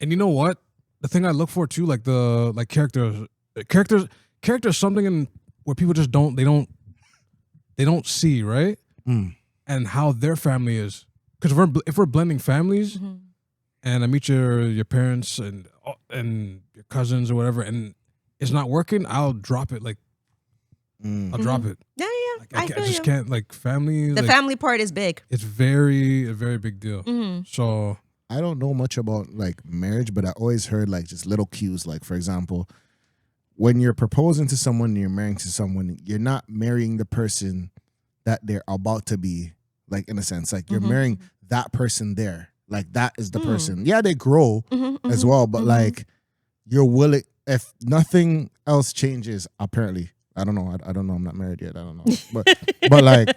Speaker 3: and you know what? The thing I look for too, like characters, something where people just don't see, right? And how their family is. Because if we're blending families, and I meet your parents and your cousins or whatever, and it's not working, I'll drop it. Like, I'll drop it.
Speaker 1: Yeah.
Speaker 3: Like, I just can't, like, family.
Speaker 1: The
Speaker 3: like,
Speaker 1: family part is big.
Speaker 3: It's a very big deal. So
Speaker 2: I don't know much about like marriage, but I always heard like just little cues. Like, for example, when you're proposing to someone and you're marrying to someone, you're not marrying the person that they're about to be. Like, in a sense, like you're marrying that person there. Like, that is the person. Yeah, they grow as well, but like you're willing. If nothing else changes, apparently, I don't know. I don't know. I'm not married yet. I don't know. But like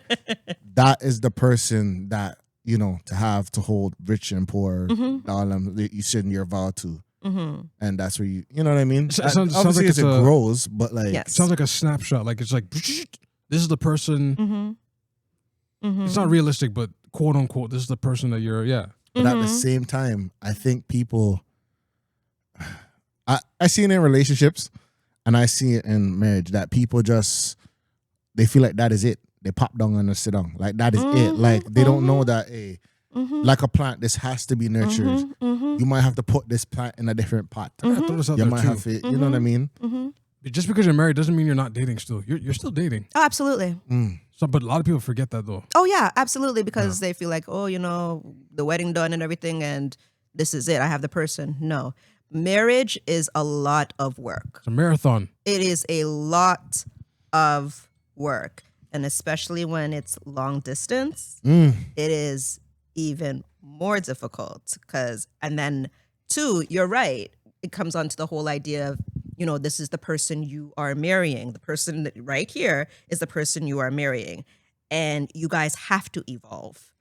Speaker 2: that is the person that, you know, to hold rich and poor, all them you send your vow to. And that's where you know what I mean?
Speaker 3: Sounds
Speaker 2: obviously
Speaker 3: like
Speaker 2: it grows, but like
Speaker 3: it sounds like a snapshot. Like, it's like, this is the person. It's not realistic, but quote unquote, this is the person that you're,
Speaker 2: But at the same time, I think people, I see it in relationships and I see it in marriage that people just, they feel like that is it. They pop down and they sit down. Like, that is it. Like, they don't know that, like a plant, this has to be nurtured. You might have to put this plant in a different pot. You might have to, you know what I mean?
Speaker 3: just because you're married doesn't mean you're not dating still. You're still dating.
Speaker 1: Oh, absolutely.
Speaker 3: So, but a lot of people forget that though.
Speaker 1: Oh yeah, absolutely, because they feel like, oh, you know, the wedding done and everything, and this is it. I have the person. No, marriage is a lot of work.
Speaker 3: It's a marathon.
Speaker 1: It is a lot of work, and especially when it's long distance, it is even more difficult. And then two, you're right. It comes on to the whole idea of, you know, this is the person you are marrying. The person that right here is the person you are marrying. And you guys have to evolve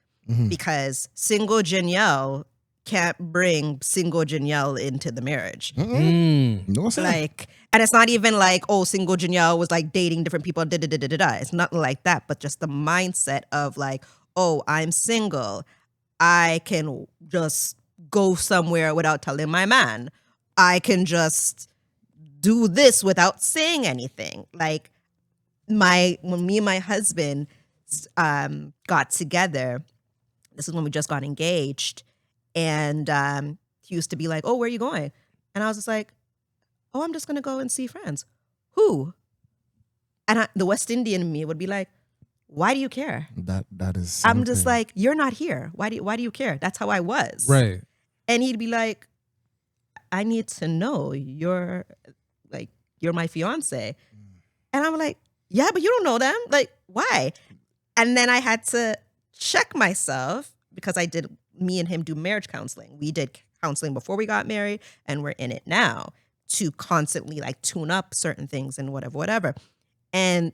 Speaker 1: because single Janielle can't bring single Janielle into the marriage.
Speaker 2: No, sir.
Speaker 1: Like, and it's not even like, oh, single Janielle was like dating different people. It's nothing like that, but just the mindset of like, oh, I'm single. I can just go somewhere without telling my man. I can just do this without saying anything. Like when me and my husband got together, this is when we just got engaged, and he used to be like, oh, where are you going? And I was just like, oh, I'm just gonna go and see friends. Who? And the West Indian in me would be like, why do you care?
Speaker 2: That is something.
Speaker 1: I'm just like, you're not here. Why do you care? That's how I was.
Speaker 3: Right.
Speaker 1: And he'd be like, I need to know you're my fiance. And I'm like, yeah, but you don't know them. Like, why? And then I had to check myself because me and him do marriage counseling. We did counseling before we got married, and we're in it now to constantly like tune up certain things and whatever. And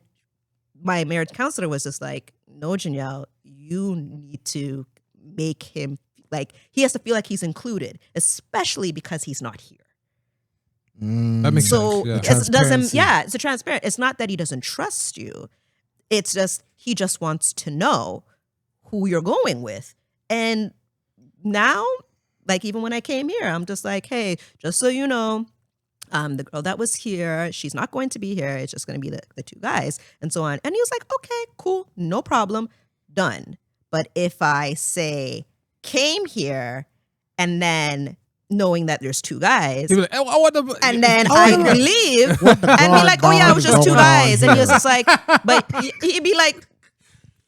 Speaker 1: my marriage counselor was just like, no, Janielle, you need to make him like, he has to feel like he's included, especially because he's not here.
Speaker 3: That makes sense. Yeah.
Speaker 1: It's a transparent. It's not that he doesn't trust you. It's just, he just wants to know who you're going with. And now, like even when I came here, I'm just like, hey, just so you know, the girl that was here, she's not going to be here. It's just going to be the two guys and so on. And he was like, okay, cool, no problem, done. But if I say came here and then knowing that there's two guys,
Speaker 3: Like,
Speaker 1: and then I leave and be like, oh yeah, it was just two guys. And he was just like, but he'd be like,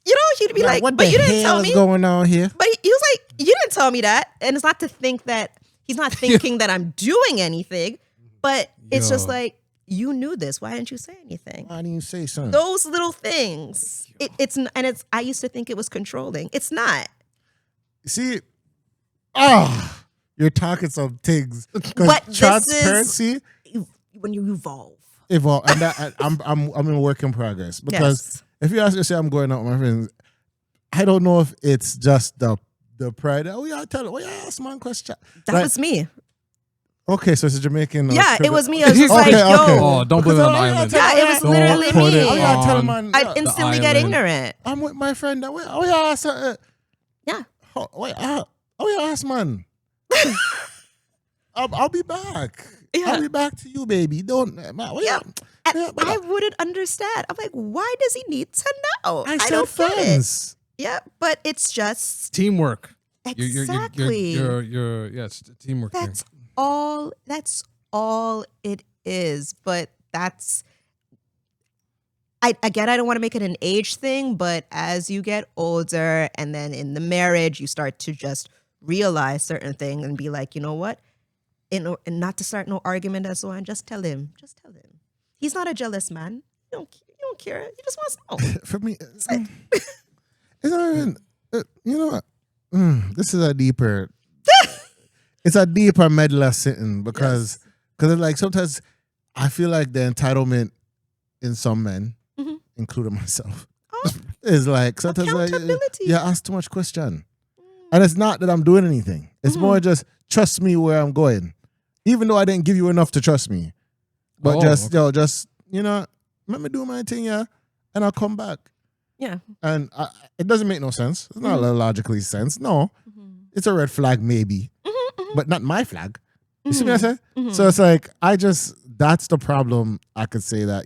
Speaker 1: you know, he'd be like, but you didn't tell me.
Speaker 2: What's going on here?
Speaker 1: But he was like, you didn't tell me that. And it's not to think that he's not thinking that I'm doing anything, but it's just like, you knew this. Why didn't you say anything?
Speaker 2: Why didn't you say something?
Speaker 1: Those little things. I used to think it was controlling. It's not.
Speaker 2: See, you're talking some things.
Speaker 1: But
Speaker 2: transparency,
Speaker 1: when you evolve,
Speaker 2: and that, I'm in work in progress because if you ask me to say I'm going out with my friends, I don't know if it's just the pride. Oh yeah, ask man question.
Speaker 1: That was me.
Speaker 2: Okay, so it's a Jamaican.
Speaker 1: Yeah, it was me. I was just like, yo.
Speaker 3: Oh, don't blame it on the island.
Speaker 1: Yeah, it was literally me. I instantly get ignorant.
Speaker 2: I'm with my friend. Oh yeah,
Speaker 1: yeah.
Speaker 2: Oh yeah, ask man. I'll be back.
Speaker 1: Yeah.
Speaker 2: I'll be back to you, baby. Don't.
Speaker 1: I wouldn't understand. I'm like, why does he need to know?
Speaker 2: I
Speaker 1: don't
Speaker 2: friends.
Speaker 1: Get it. Yeah, but it's just
Speaker 3: teamwork.
Speaker 1: Exactly.
Speaker 3: It's a teamwork.
Speaker 1: That's all. That's all it is. But that's. I don't want to make it an age thing, but as you get older, and then in the marriage, you start to just realize certain things and be like, you know what? And not to start no argument and so on. Just tell him. He's not a jealous man. You don't care. He just wants to know.
Speaker 2: For me, it's not even. You know what? This is a deeper. It's a deeper medulla sitting because it's like sometimes I feel like the entitlement in some men, including myself, is like sometimes ask too much question. And it's not that I'm doing anything. It's more just trust me where I'm going. Even though I didn't give you enough to trust me. But let me do my thing, and I'll come back.
Speaker 1: Yeah.
Speaker 2: And it doesn't make no sense. It's not logically sense. No. It's a red flag maybe. But not my flag. You see what I say? So it's like, that's the problem I could say that,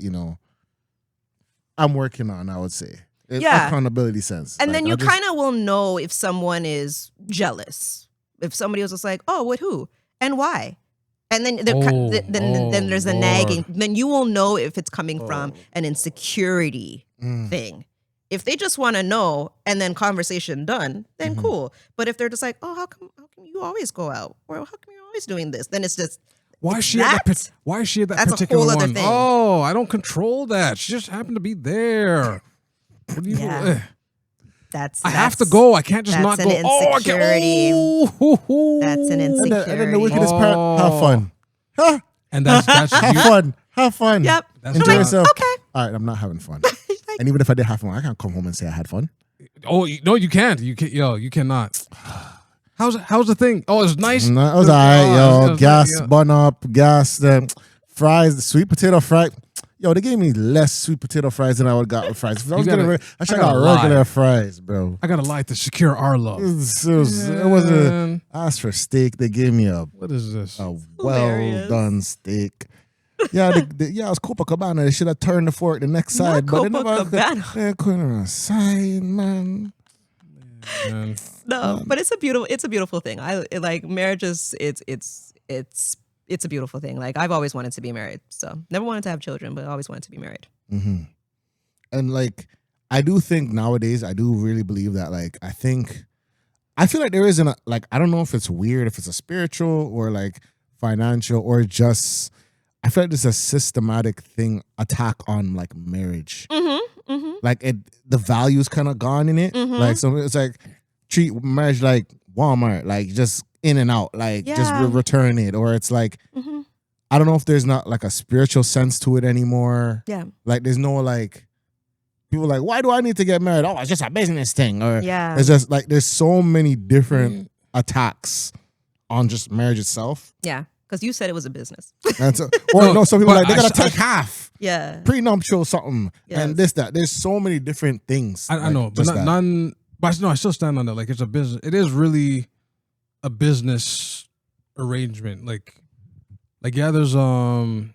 Speaker 2: I'm working on, I would say. Accountability sense.
Speaker 1: And then you kind of will know if someone is jealous. If somebody was just like, oh, with who? And why? And then then there's a nagging. Then you will know if it's coming from an insecurity thing. If they just want to know and then conversation done, then cool. But if they're just like, oh, how come you always go out? Or how come you're always doing this? Then it's just
Speaker 3: why is she at that? Why is she at that
Speaker 1: that's
Speaker 3: particular
Speaker 1: a whole other
Speaker 3: one?
Speaker 1: thing.
Speaker 3: Oh, I don't control that. She just happened to be there. What do you? I have to go. I can't just not go.
Speaker 1: Insecurity. That's an insecurity.
Speaker 2: And then the wickedest part, have fun. Huh?
Speaker 3: And that's
Speaker 2: have fun.
Speaker 1: Yep.
Speaker 2: Enjoy yourself.
Speaker 1: Okay.
Speaker 2: All right, I'm not having fun. And even if I did have fun, I can't come home and say I had fun.
Speaker 3: Oh no, you can't. You cannot. How's the thing? Oh, it's nice.
Speaker 2: No, it was all right, yo. Gas, bun up, gas, fries, the sweet potato fry. Yo, they gave me less sweet potato fries than I would have got with fries. If I should have got regular fries, bro.
Speaker 3: I gotta lie to secure our love.
Speaker 2: It wasn't. I asked for steak. They gave me
Speaker 3: what is this?
Speaker 2: A well done steak. Yeah, it was Copacabana. They should have turned the fork the next side. But they couldn't side, man.
Speaker 1: No, but it's a beautiful thing. I like marriage is it's a beautiful thing. Like I've always wanted to be married, so never wanted to have children, but I always wanted to be married.
Speaker 2: Mm-hmm. And like, I do think nowadays, I do really believe that. Like, I feel like there isn't I don't know if it's weird, if it's a spiritual or like financial or just. I feel like there's a systematic attack on like marriage. Like the value's kind of gone in it. Like so, it's like treat marriage like Walmart, like just in and out, like just return it, or it's like I don't know if there's not like a spiritual sense to it anymore. Yeah, like there's no like people like, why do I need to get married? Oh, it's just a business thing, or it's just like there's so many different attacks on just marriage itself.
Speaker 1: Yeah. Because you said it was a business.
Speaker 2: And so, or no, some people like they gotta take half.
Speaker 1: Yeah.
Speaker 2: Prenuptial something and this, that. There's so many different things.
Speaker 3: I know, but none. But no, I still stand on that. Like it's a business. It is really a business arrangement. Like yeah, there's who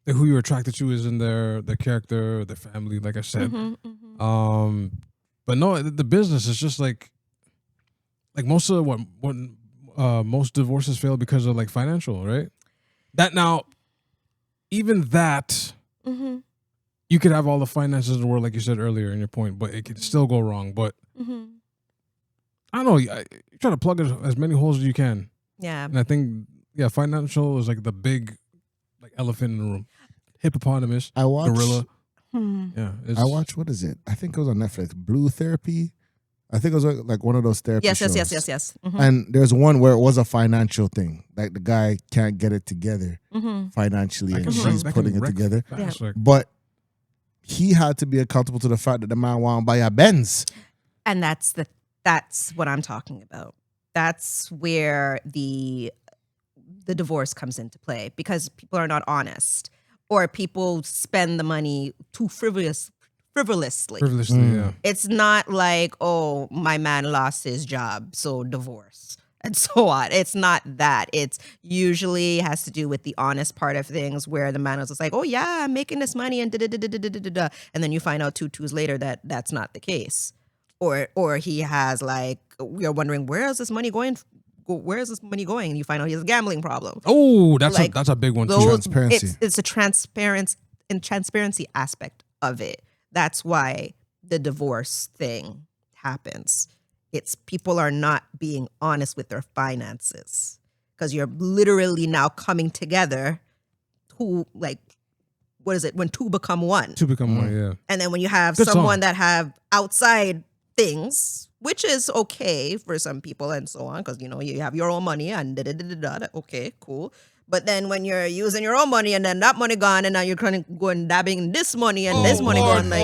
Speaker 3: you're attracted to is in their character, their family. Like I said, but no, the business is just like most of what. Most divorces fail because of like financial, right? That now, even that, you could have all the finances in the world, like you said earlier in your point, but it could still go wrong. But I don't know. You try to plug as many holes as you can. Yeah. And I think financial is like the big like elephant in the room. Hippopotamus, gorilla. Yeah.
Speaker 2: I watched, what is it? I think it was on Netflix. Blue Therapy. I think it was like one of those therapy shows.
Speaker 1: Yes.
Speaker 2: And there's one where it was a financial thing. Like the guy can't get it together financially and she's putting it together. Yeah. But he had to be accountable to the fact that the man wanted to buy a Benz.
Speaker 1: And that's what I'm talking about. That's where the divorce comes into play because people are not honest or people spend the money too frivolously. Yeah. It's not like, oh, my man lost his job, so divorce and so on. It's not that. It's usually has to do with the honest part of things where the man was just like, oh yeah, I'm making this money and da-da-da-da-da-da-da. And then you find out 2 2s later that that's not the case. Or he has like, you're wondering, where is this money going? Where is this money going? And you find out he has a gambling problem.
Speaker 3: Oh, that's a big one too.
Speaker 2: Transparency.
Speaker 1: It's a transparency aspect of it. That's why the divorce thing happens. It's people are not being honest with their finances because you're literally now coming together. What is it? When 2 become 1.
Speaker 3: 2 become 1, yeah.
Speaker 1: And then when you have someone that have outside things, which is okay for some people and so on, because you have your own money and okay, cool. But then when you're using your own money and then that money gone and now you're kind of going dabbing in this money and this money gone, like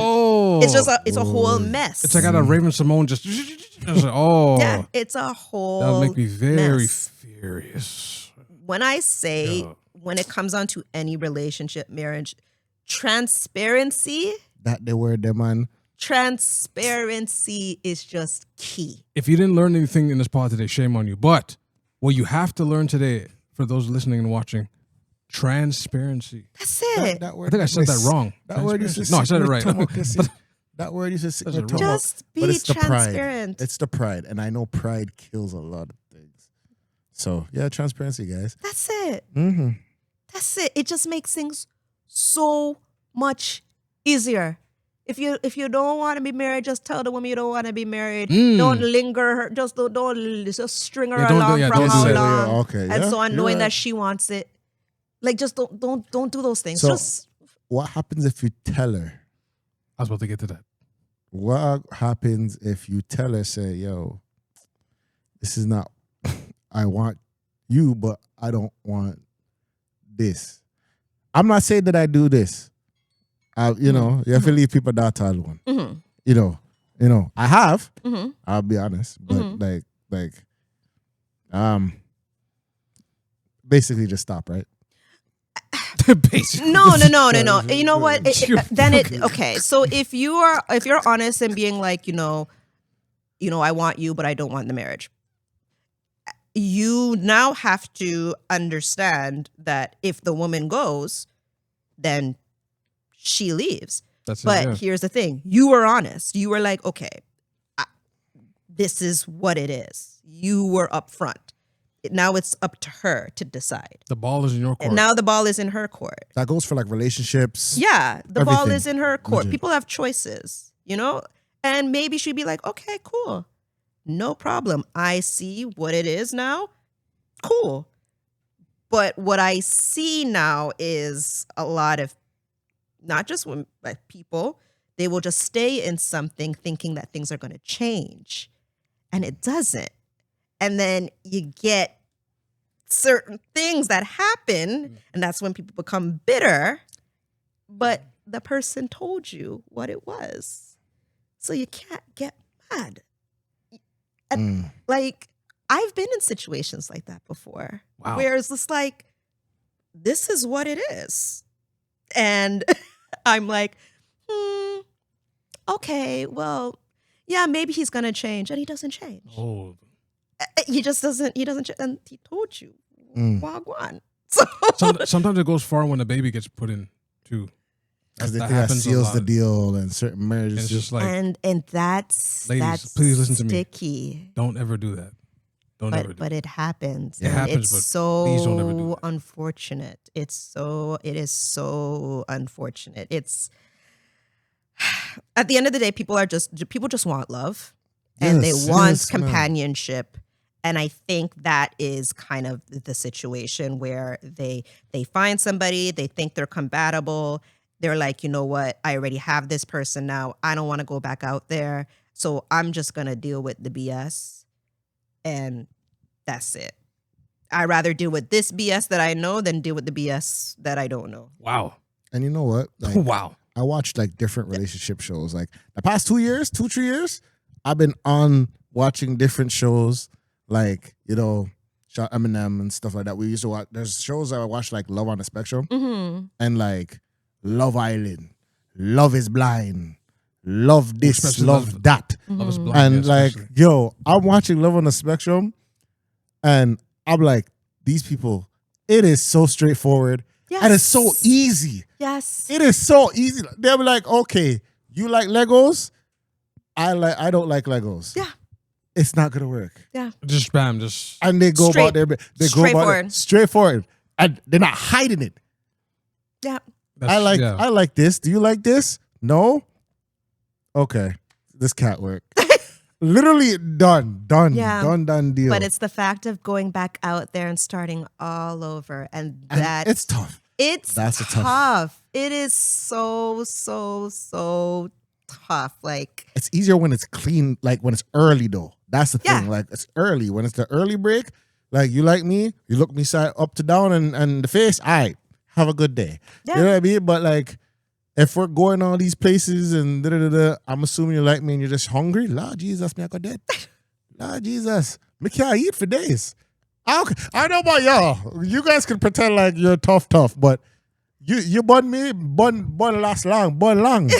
Speaker 1: it's just a whole mess.
Speaker 3: It's like I got a Raven Simone just
Speaker 1: yeah, it's a whole
Speaker 3: that would make me very
Speaker 1: mess.
Speaker 3: furious.
Speaker 1: When I say when it comes on to any relationship, marriage, transparency.
Speaker 2: That the word, the man.
Speaker 1: Transparency is just key.
Speaker 3: If you didn't learn anything in this pod today, shame on you. But what you have to learn today, for those listening and watching, transparency.
Speaker 1: That's it.
Speaker 3: That word, I think I said that wrong.
Speaker 2: That word is just
Speaker 3: no, I said it right.
Speaker 2: That word is just
Speaker 1: be
Speaker 2: but it's
Speaker 1: transparent.
Speaker 2: It's the pride, and I know pride kills a lot of things. So yeah, transparency, guys.
Speaker 1: That's it.
Speaker 2: Mm-hmm.
Speaker 1: That's it. It just makes things so much easier. If you don't want to be married, just tell the woman you don't want to be married. Don't linger her. Just string her along for how long.
Speaker 2: Yeah, okay,
Speaker 1: and so on, knowing
Speaker 2: right.
Speaker 1: that she wants it. Like, just don't do those things.
Speaker 2: So,
Speaker 1: just
Speaker 2: what happens if you tell her?
Speaker 3: I was about to get to that.
Speaker 2: What happens if you tell her, say, yo, this is not, I want you, but I don't want this. I'm not saying that I do this. You have to leave people that alone.
Speaker 1: Mm-hmm.
Speaker 2: You know, I have.
Speaker 1: Mm-hmm.
Speaker 2: I'll be honest, but basically just stop, right?
Speaker 3: Basically.
Speaker 1: No. You know what? Okay. So if you're honest and being like, I want you, but I don't want the marriage. You now have to understand that if the woman goes, then she leaves. Here's the thing. You were honest. You were like, okay, this is what it is. You were upfront. Now it's up to her to decide.
Speaker 3: The ball is in your court.
Speaker 1: And now the ball is in her court.
Speaker 2: That goes for like relationships.
Speaker 1: Yeah, the ball
Speaker 2: everything.
Speaker 1: is in her court.
Speaker 2: Legit.
Speaker 1: People have choices, And maybe she'd be like, okay, cool. No problem. I see what it is now. Cool. But what I see now is a lot of, not just women, but people, they will just stay in something thinking that things are going to change. And it doesn't. And then you get certain things that happen, and that's when people become bitter. But the person told you what it was. So you can't get mad. And, I've been in situations like that before.
Speaker 3: Wow.
Speaker 1: Where it's just like, this is what it is. And I'm like, okay, well, yeah, maybe he's going to change. And he doesn't change.
Speaker 3: Oh.
Speaker 1: He just doesn't, and he told you, wagwan. So
Speaker 3: sometimes it goes far when a baby gets put in, too.
Speaker 2: Because they think that seals the deal and certain marriages.
Speaker 3: And it's just like,
Speaker 1: and that's,
Speaker 3: ladies, please listen to me.
Speaker 1: Sticky.
Speaker 3: Don't ever do that.
Speaker 1: But it happens.
Speaker 3: It happens,
Speaker 1: it's
Speaker 3: but please don't ever do that.
Speaker 1: Unfortunate. It is so unfortunate. It's at the end of the day, people just want love, and they want companionship. And I think that is kind of the situation where they find somebody, they think they're compatible. They're like, you know what? I already have this person now. I don't want to go back out there. So I'm just going to deal with the BS. And that's it. I'd rather deal with this BS that I know than deal with the BS that I don't know.
Speaker 3: Wow.
Speaker 2: And you know what?
Speaker 3: Wow.
Speaker 2: I watched different relationship shows. Like the past 3 years, I've been on watching different shows. Shot Eminem and stuff like that. We used to watch. There's shows that I watched like Love on the Spectrum and Love Island, Love is Blind, Love this,
Speaker 3: especially
Speaker 2: Love that.
Speaker 3: Love is Blind.
Speaker 2: And I'm watching Love on the Spectrum and I'm like, these people, it is so straightforward.
Speaker 1: Yes.
Speaker 2: And it's so easy.
Speaker 1: Yes.
Speaker 2: It is so easy. They'll be like, okay, you like Legos? I don't like Legos.
Speaker 1: Yeah.
Speaker 2: It's not gonna work.
Speaker 1: Yeah.
Speaker 3: Just spam,
Speaker 2: and they go about their straightforward. And they're not hiding it.
Speaker 1: Yeah.
Speaker 2: I like this. Do you like this? No? Okay. This can't work. Literally done deal.
Speaker 1: But it's the fact of going back out there and starting all over, and
Speaker 2: it's tough.
Speaker 1: That's tough. It is so tough.
Speaker 2: It's easier when it's clean, when it's early though. That's the thing. It's early. When it's the early break, you like me, you look me side up to down and the face, all right, have a good day. Yeah. You know what I mean? But if we're going all these places and I'm assuming you like me and you're just hungry. Lord Jesus, me I got dead. Lord Jesus, me can't eat for days. I know about y'all. You guys can pretend like you're tough, but you bun me, bun last long, bun long. Bun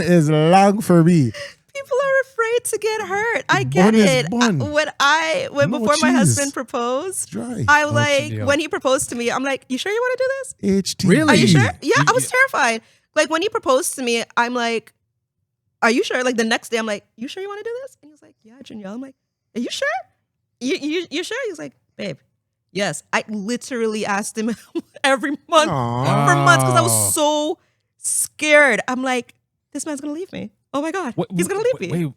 Speaker 2: is long for me.
Speaker 1: People are afraid to get hurt. I get it. Before my husband proposed, when he proposed to me, I'm like, you sure you want to do this?
Speaker 2: HT.
Speaker 3: Really?
Speaker 1: Are you sure? Yeah, I was terrified. When he proposed to me, I'm like, are you sure? The next day, I'm like, you sure you want to do this? And he was like, yeah, Janielle. I'm like, are you sure? You sure? He's like, babe, yes. I literally asked him every month for months because I was so scared. I'm like, this man's gonna leave me. Oh my God, he's gonna leave me.
Speaker 2: Wait,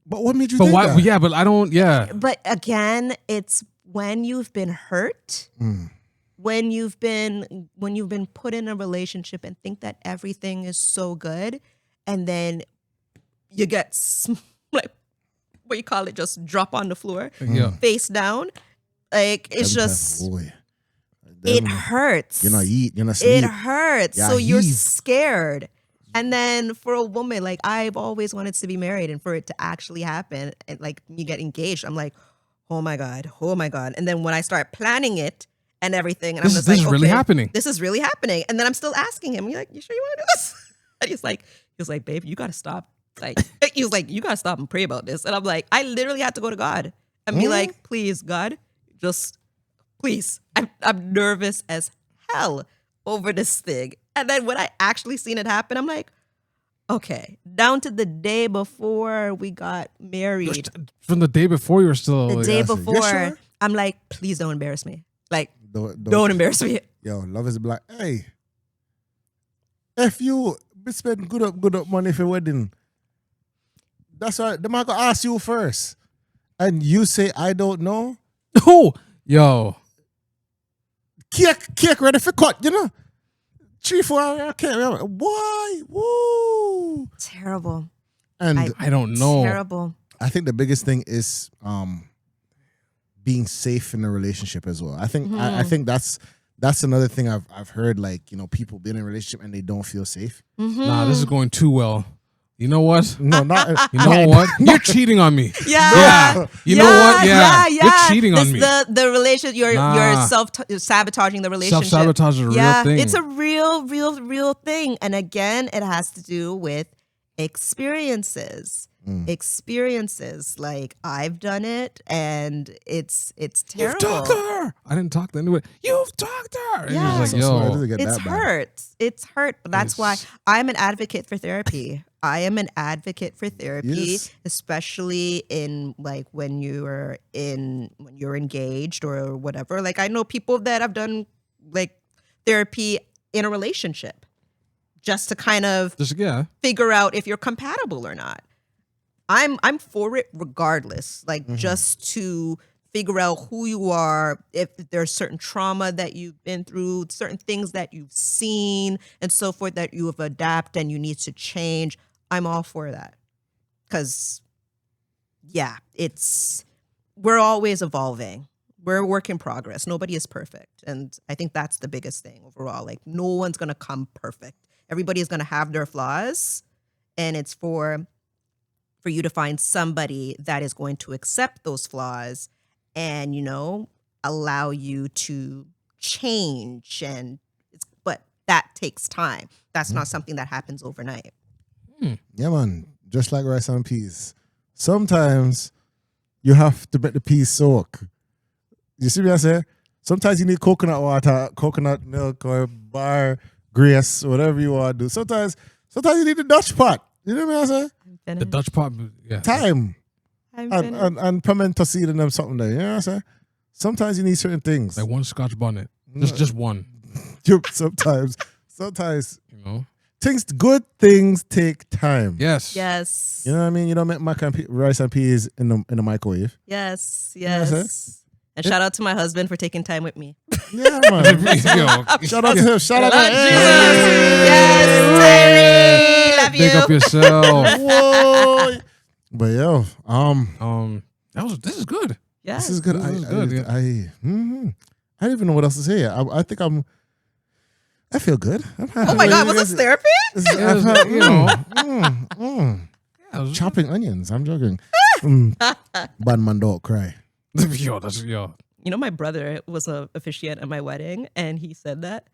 Speaker 2: but what made you think that?
Speaker 3: Yeah, but I don't. Yeah.
Speaker 1: But again, it's when you've been hurt, when you've been put in a relationship and think that everything is so good, and then you get like what you call it, just drop on the floor, face down. Like it's just. It hurts.
Speaker 2: You're not eat. You're not sleep.
Speaker 1: It hurts.
Speaker 2: Yeah,
Speaker 1: so you're scared. And then for a woman, like I've always wanted to be married, and for it to actually happen, and like you get engaged, I'm like, oh my God. And then when I start planning it and everything, and I'm just like,
Speaker 3: this is really happening.
Speaker 1: This is really happening. And then I'm still asking him, you're like, you sure you want to do this? And he was like, babe, you got to stop. Like, he was like, you got to stop and pray about this. And I'm like, I literally had to go to God and be like, please, God, just please. I'm nervous as hell over this thing. And then when I actually seen it happen, I'm like, okay, down to the day before we got married.
Speaker 3: From the day before, you were still...
Speaker 1: The day before,
Speaker 2: sure?
Speaker 1: I'm like, please don't embarrass me. Like, don't embarrass me.
Speaker 2: Yo, love is black. Hey, if you spend good up money for wedding, that's why the man gonna ask you first. And you say, I don't know.
Speaker 3: Oh, yo.
Speaker 2: Cake ready for cut, you know? 3-4 hours, I can't remember. Why? Woo!
Speaker 1: Terrible.
Speaker 2: And
Speaker 3: I don't know.
Speaker 1: Terrible.
Speaker 2: I think the biggest thing is being safe in a relationship as well. I think I think that's another thing I've heard, like, you know, people being in a relationship and they don't feel safe.
Speaker 3: Nah, this is going too well. You know what?
Speaker 2: No, not
Speaker 3: You know what? You're cheating on me.
Speaker 1: Yeah.
Speaker 3: You know what? Yeah.
Speaker 1: Yeah.
Speaker 3: You're cheating on me.
Speaker 1: The relationship. You're sabotaging the relationship.
Speaker 3: Self-sabotage is a real thing.
Speaker 1: It's a real thing. And again, it has to do with experiences. Experiences. Like I've done it, and it's terrible.
Speaker 3: You've talked to her. I didn't talk to anyone. You've talked to her. And
Speaker 1: Yeah.
Speaker 3: he was like, yo.
Speaker 1: It's hurt. It's hurt. But that's why I'm an advocate for therapy. I am an advocate for therapy, especially in like when you're engaged or whatever. Like I know people that have done like therapy in a relationship just to kind of figure out if you're compatible or not. I'm for it regardless. Like just to figure out who you are, if there's certain trauma that you've been through, certain things that you've seen and so forth that you have adapted and you need to change. I'm all for that. Because, we're always evolving. We're a work in progress. Nobody is perfect. And I think that's the biggest thing overall. Like, no one's going to come perfect. Everybody is going to have their flaws. And it's for you to find somebody that is going to accept those flaws and, you know, allow you to change. But that takes time. That's not something that happens overnight.
Speaker 2: Yeah, man. Just like rice and peas. Sometimes you have to make the peas soak. You see what I say? Sometimes you need coconut water, coconut milk, or bar, grace, whatever you want to do. Sometimes you need the Dutch pot. You know what I say?
Speaker 3: The Dutch pot,
Speaker 2: Time. And pimento seed and them something there. You know what I say? Sometimes you need certain things.
Speaker 3: Like one Scotch bonnet. Just one.
Speaker 2: Sometimes,
Speaker 3: you know.
Speaker 2: Good things take time.
Speaker 3: Yes.
Speaker 2: You know what I mean? You don't make rice and peas in the microwave.
Speaker 1: Yes.
Speaker 2: You know
Speaker 1: and shout out to my husband for taking time with me.
Speaker 2: Yeah, man. Shout out to him. Shout out to him.
Speaker 1: Yes, Terry. Love you.
Speaker 3: Pick up yourself.
Speaker 2: Whoa. But yo,
Speaker 3: this is good.
Speaker 1: Yeah.
Speaker 2: This is good. I don't even know what else to say. I feel good. I'm happy.
Speaker 1: Oh my God, was this therapy?
Speaker 2: Chopping onions. I'm joking. Bad man don't cry.
Speaker 3: Yo.
Speaker 1: You know, my brother was an officiant at my wedding, and he said that.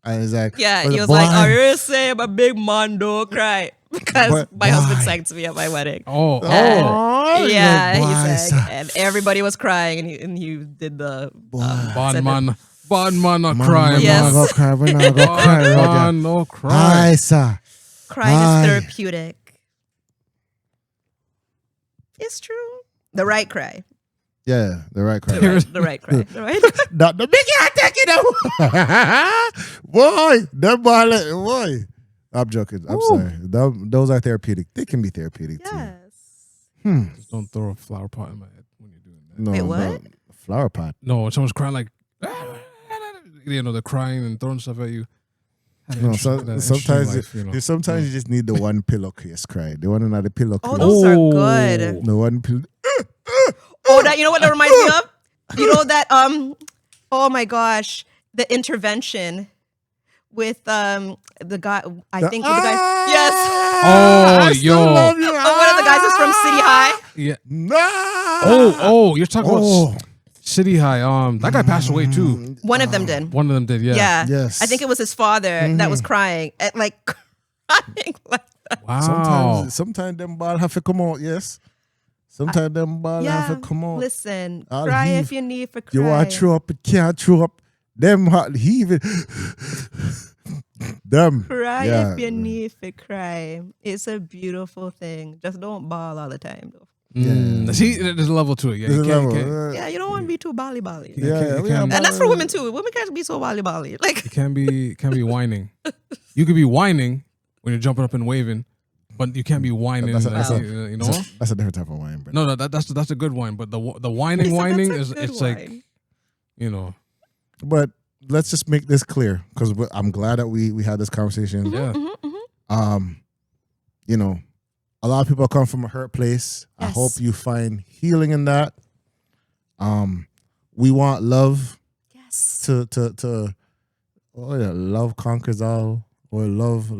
Speaker 2: I was like,
Speaker 1: he was like, "Are you saying I'm a big man don't cry?" Because my husband sang to me at my wedding. Yeah, he sang, and everybody was crying, and he did the
Speaker 3: bad man not crying.
Speaker 1: Yes.
Speaker 2: We're not gonna cry.
Speaker 3: Man no cry.
Speaker 2: Aye, sir.
Speaker 1: Crying is therapeutic. It's true. The right cry.
Speaker 2: Yeah, the right cry.
Speaker 1: The right cry. The right.
Speaker 2: Not the big can't take it out. Boy, that ball, boy. I'm joking. I'm sorry. Those are therapeutic. They can be therapeutic too.
Speaker 3: Just don't throw a flower pot in my head when you're doing that.
Speaker 2: No,
Speaker 1: Wait, what?
Speaker 2: no. Flower pot.
Speaker 3: No, when someone's crying like, they're crying and throwing stuff at you.
Speaker 2: No, sometimes you just need the one pillowcase cry. The one another pillowcase.
Speaker 1: Oh, those are good.
Speaker 2: The one pillow.
Speaker 1: Oh, that, you know what that reminds me of? You know that oh my gosh, the intervention with the guy. I think with the guy. Yes.
Speaker 3: Oh, yo.
Speaker 1: One of the guys is from City High.
Speaker 3: Yeah.
Speaker 2: No.
Speaker 3: Oh, you're talking about City High. That guy passed away too.
Speaker 1: One of them did.
Speaker 3: One of them did. Yeah.
Speaker 1: Yeah.
Speaker 2: Yes.
Speaker 1: I think it was his father that was crying, like crying like that.
Speaker 3: Wow.
Speaker 2: Sometimes them ball have to come out. Yes. Sometimes them ball have to come out.
Speaker 1: Listen,
Speaker 2: I'll
Speaker 1: cry
Speaker 2: heave.
Speaker 1: if you need for cry.
Speaker 2: You want to throw up, it can't throw up. Them hot heaving. Them.
Speaker 1: Cry
Speaker 2: Yeah.
Speaker 1: if you need for cry. It's a beautiful thing. Just don't bawl all the time, though.
Speaker 3: See, there's a level to it. Yeah,
Speaker 2: There's a
Speaker 3: you can't-
Speaker 2: level.
Speaker 3: you can't-
Speaker 1: Yeah, you don't want to be too bally.
Speaker 2: Yeah,
Speaker 1: And that's for women too. Women can't be so bally. Like,
Speaker 3: It can be whining. You could be whining when you're jumping up and waving, but you can't be whining.
Speaker 2: That's
Speaker 3: you know?
Speaker 2: That's a different type of wine, bro.
Speaker 3: No, that's a good wine. But the whining
Speaker 1: that's a good
Speaker 3: it's like,
Speaker 1: wine.
Speaker 3: you know,
Speaker 2: But let's just make this clear because I'm glad that we had this conversation.
Speaker 3: yeah.
Speaker 2: You know, a lot of people come from a hurt place. I
Speaker 1: Yes.
Speaker 2: hope you find healing in that. We want love
Speaker 1: Yes.
Speaker 2: to love conquers all. Or love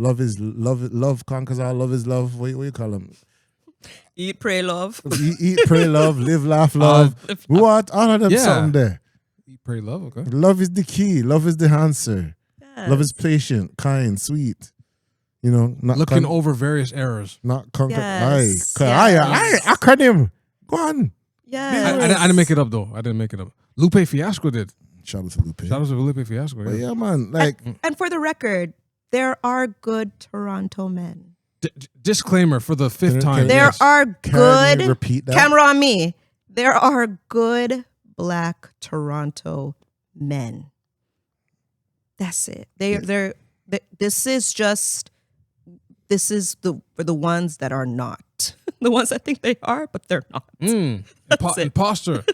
Speaker 2: conquers all. Love is love. What you call them?
Speaker 1: Eat, pray, love.
Speaker 2: Eat, pray, love, live, laugh, love. We want all of them
Speaker 3: Yeah.
Speaker 2: something there.
Speaker 3: Eat, pray, love. Okay.
Speaker 2: Love is the key. Love is the answer.
Speaker 1: Yes.
Speaker 2: Love is patient, kind, sweet. You know, not
Speaker 3: Looking over various errors.
Speaker 2: not conquer.
Speaker 1: Yes.
Speaker 2: Aye, acronym. Go on.
Speaker 1: Yes.
Speaker 3: I didn't make it up though. I didn't make it up. Lupe Fiasco did.
Speaker 2: Shout out to Lupe.
Speaker 3: Shout out to Lupe Fiasco.
Speaker 2: But
Speaker 3: Yeah.
Speaker 2: yeah, man. Like,
Speaker 1: And for the record, there are good Toronto men.
Speaker 3: Disclaimer for the fifth time.
Speaker 1: There
Speaker 3: yes.
Speaker 1: are
Speaker 2: can
Speaker 1: good.
Speaker 2: you repeat that?
Speaker 1: Camera on me. There are good Black Toronto men. That's it. This is for the ones that are not. The ones that think they are, but they're not. That's it.
Speaker 3: Imposter.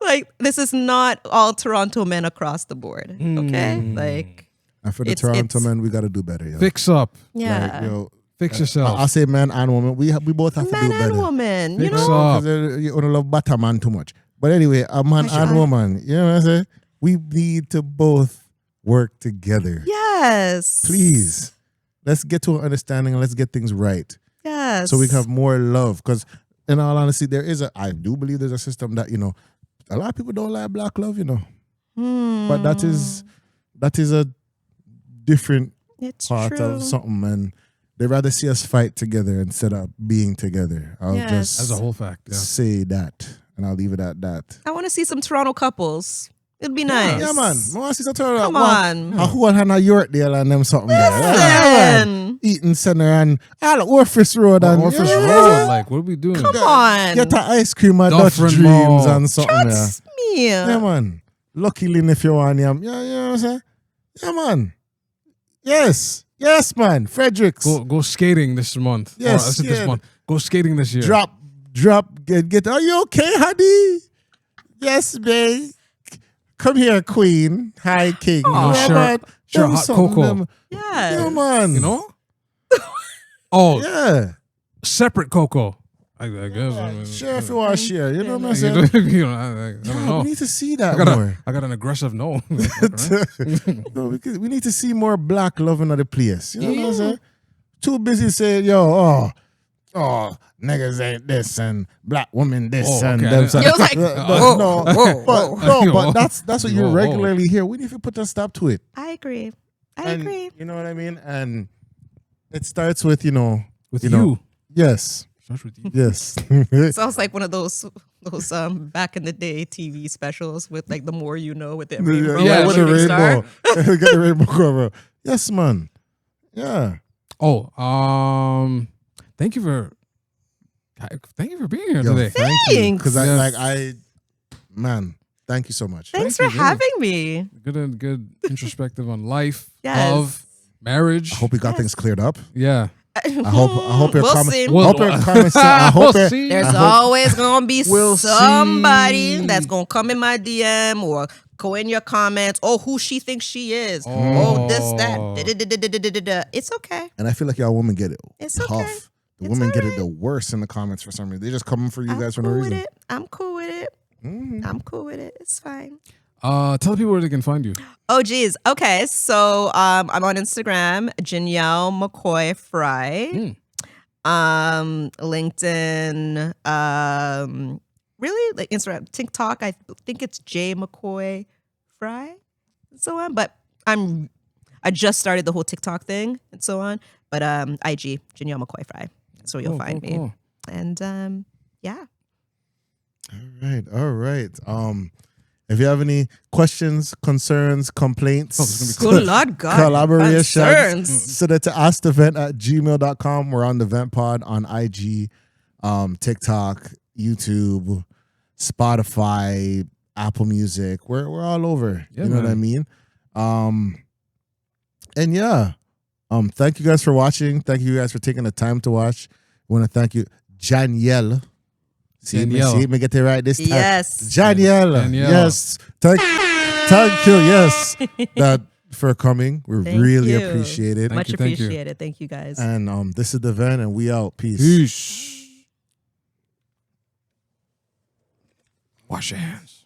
Speaker 1: Like, this is not all Toronto men across the board. Okay? Like,
Speaker 2: And for the
Speaker 1: It's-
Speaker 2: Toronto
Speaker 1: it's-
Speaker 2: men, we got to do better. Yo.
Speaker 3: Fix up.
Speaker 1: yeah.
Speaker 2: Like, yo,
Speaker 3: Fix yourself.
Speaker 2: I say man and woman. We both have to
Speaker 1: Man
Speaker 2: do better.
Speaker 1: and woman. You
Speaker 3: Fix
Speaker 1: know?
Speaker 3: up.
Speaker 2: Because you don't love butter man too much. But anyway, a man and woman. You know what I'm saying? We need to both work together.
Speaker 1: Yes.
Speaker 2: Please. Let's get to an understanding and let's get things right.
Speaker 1: Yes.
Speaker 2: So we can have more love. Because in all honesty, I do believe there's a system that, you know, a lot of people don't like black love, you know. But that is a different
Speaker 1: It's
Speaker 2: part
Speaker 1: true.
Speaker 2: of something, and they rather see us fight together instead of being together. I'll
Speaker 1: Yes.
Speaker 2: just
Speaker 3: That's a whole fact. Yeah.
Speaker 2: say that, and I'll leave it at that.
Speaker 1: I want to see some Toronto couples. It'd be nice.
Speaker 2: Yeah, man. I want to see some turn
Speaker 1: Come on.
Speaker 2: Who had a York deal and them something there. Yeah, man.
Speaker 1: Listen.
Speaker 2: Eating Center and all Orpheus Road and
Speaker 3: Orpheus
Speaker 2: yeah.
Speaker 3: Road. Like, what are we doing?
Speaker 1: Come on.
Speaker 2: Get the ice cream at Dutch
Speaker 3: Dufferin
Speaker 2: Dreams
Speaker 3: Mall.
Speaker 2: and something there.
Speaker 1: Trust me.
Speaker 2: Yeah, man. Lucky Lynn if you want him. Yeah, you know what I'm saying? Yeah, man. Yes. Yes, man. Fredericks.
Speaker 3: Go skating this month.
Speaker 2: Yes,
Speaker 3: Or, I said this
Speaker 2: yeah.
Speaker 3: month. Go skating this year.
Speaker 2: Drop, get. Are you okay, honey? Yes, babe. Come here, queen. Hi, king.
Speaker 3: know,
Speaker 2: Yeah,
Speaker 3: share-
Speaker 2: man.
Speaker 3: share
Speaker 2: Them
Speaker 3: hot
Speaker 2: something,
Speaker 3: cocoa.
Speaker 2: them-
Speaker 1: Yes.
Speaker 2: Yeah, man.
Speaker 3: You know? Oh,
Speaker 2: Yeah.
Speaker 3: separate cocoa. I guess. I mean,
Speaker 2: Share if you want to share. You know what I'm
Speaker 3: you
Speaker 2: saying?
Speaker 3: know, I don't
Speaker 2: Yeah,
Speaker 3: know.
Speaker 2: we need to see that
Speaker 3: I
Speaker 2: more.
Speaker 3: got an aggressive no.
Speaker 2: No, we need to see more black love in the place. You know what I'm saying? Too busy saying, yo, niggas ain't this and black women this
Speaker 3: Oh,
Speaker 2: and
Speaker 3: okay.
Speaker 2: them.
Speaker 3: You
Speaker 1: was like,
Speaker 2: But that's what you
Speaker 3: Whoa.
Speaker 2: regularly hear. We need to put a stop to it.
Speaker 1: I agree.
Speaker 2: And you know what I mean? And it starts with, you know,
Speaker 3: With
Speaker 2: you
Speaker 3: you.
Speaker 2: know, yes,
Speaker 3: Starts with you.
Speaker 2: yes.
Speaker 1: Sounds like one of those back in the day TV specials with like the more you know with the
Speaker 2: Yeah,
Speaker 1: rainbow.
Speaker 3: yeah,
Speaker 2: with the
Speaker 1: shooting star.
Speaker 2: rainbow. Get the rainbow cover. Yes, man. Yeah.
Speaker 3: Oh, thank you for. Thank you for being here
Speaker 2: Yo,
Speaker 3: today.
Speaker 2: thank you.
Speaker 1: Thanks.
Speaker 2: Because man, thank you so much.
Speaker 1: Thanks for having me.
Speaker 3: Good introspective on life,
Speaker 1: Yes.
Speaker 3: love, marriage.
Speaker 2: I hope we got things cleared up.
Speaker 3: Yeah.
Speaker 2: I hope your
Speaker 1: We'll
Speaker 2: comments.
Speaker 1: see.
Speaker 2: I hope your comments. I hope
Speaker 3: We'll
Speaker 2: it-
Speaker 3: see.
Speaker 1: There's
Speaker 2: I hope-
Speaker 1: always gonna be
Speaker 3: We'll
Speaker 1: somebody
Speaker 3: see.
Speaker 1: that's gonna come in my DM or go in your comments. Oh, who she thinks she is.
Speaker 3: Oh.
Speaker 1: Oh, this, that. Da-da-da-da-da-da-da. It's okay.
Speaker 2: And I feel like y'all women get it
Speaker 1: It's
Speaker 2: tough.
Speaker 1: okay.
Speaker 2: The
Speaker 1: It's
Speaker 2: women get it
Speaker 1: alright.
Speaker 2: the worst in the comments for some reason. They just come for you guys for no
Speaker 1: cool
Speaker 2: reason.
Speaker 1: with it. I'm cool with it.
Speaker 2: Mhm.
Speaker 1: I'm cool with it. It's fine.
Speaker 3: Tell people where they can find you.
Speaker 1: Oh, geez. Okay. So I'm on Instagram, Janielle Mckoy-Fyre. LinkedIn, really like Instagram, TikTok. I think it's J Mckoy-Fyre and so on. But I just started the whole TikTok thing and so on. But IG, Janielle Mckoy-Fyre. That's where you'll find me.
Speaker 3: Cool.
Speaker 1: And yeah.
Speaker 2: All right. If you have any questions, concerns, complaints,
Speaker 1: Good Lord God.
Speaker 2: collaborations,
Speaker 1: Concerns.
Speaker 2: send it to askthevent@gmail.com. We're on Theventpod on IG, TikTok, YouTube, Spotify, Apple Music. We're all over.
Speaker 3: Yeah,
Speaker 2: you know
Speaker 3: man.
Speaker 2: what I mean? And yeah. Thank you guys for watching. Thank you guys for taking the time to watch. I want to thank you, Janielle. See me get it right this time.
Speaker 1: Yes.
Speaker 2: Janielle.
Speaker 3: Janielle.
Speaker 2: Yes. Thank you. Yes. That for coming. We
Speaker 1: Thank
Speaker 2: really
Speaker 1: you.
Speaker 2: appreciate it.
Speaker 1: Much
Speaker 3: thank you.
Speaker 1: appreciated. Thank you guys.
Speaker 2: And this is the Vent, and we out. Peace.
Speaker 3: Peace. Wash your hands.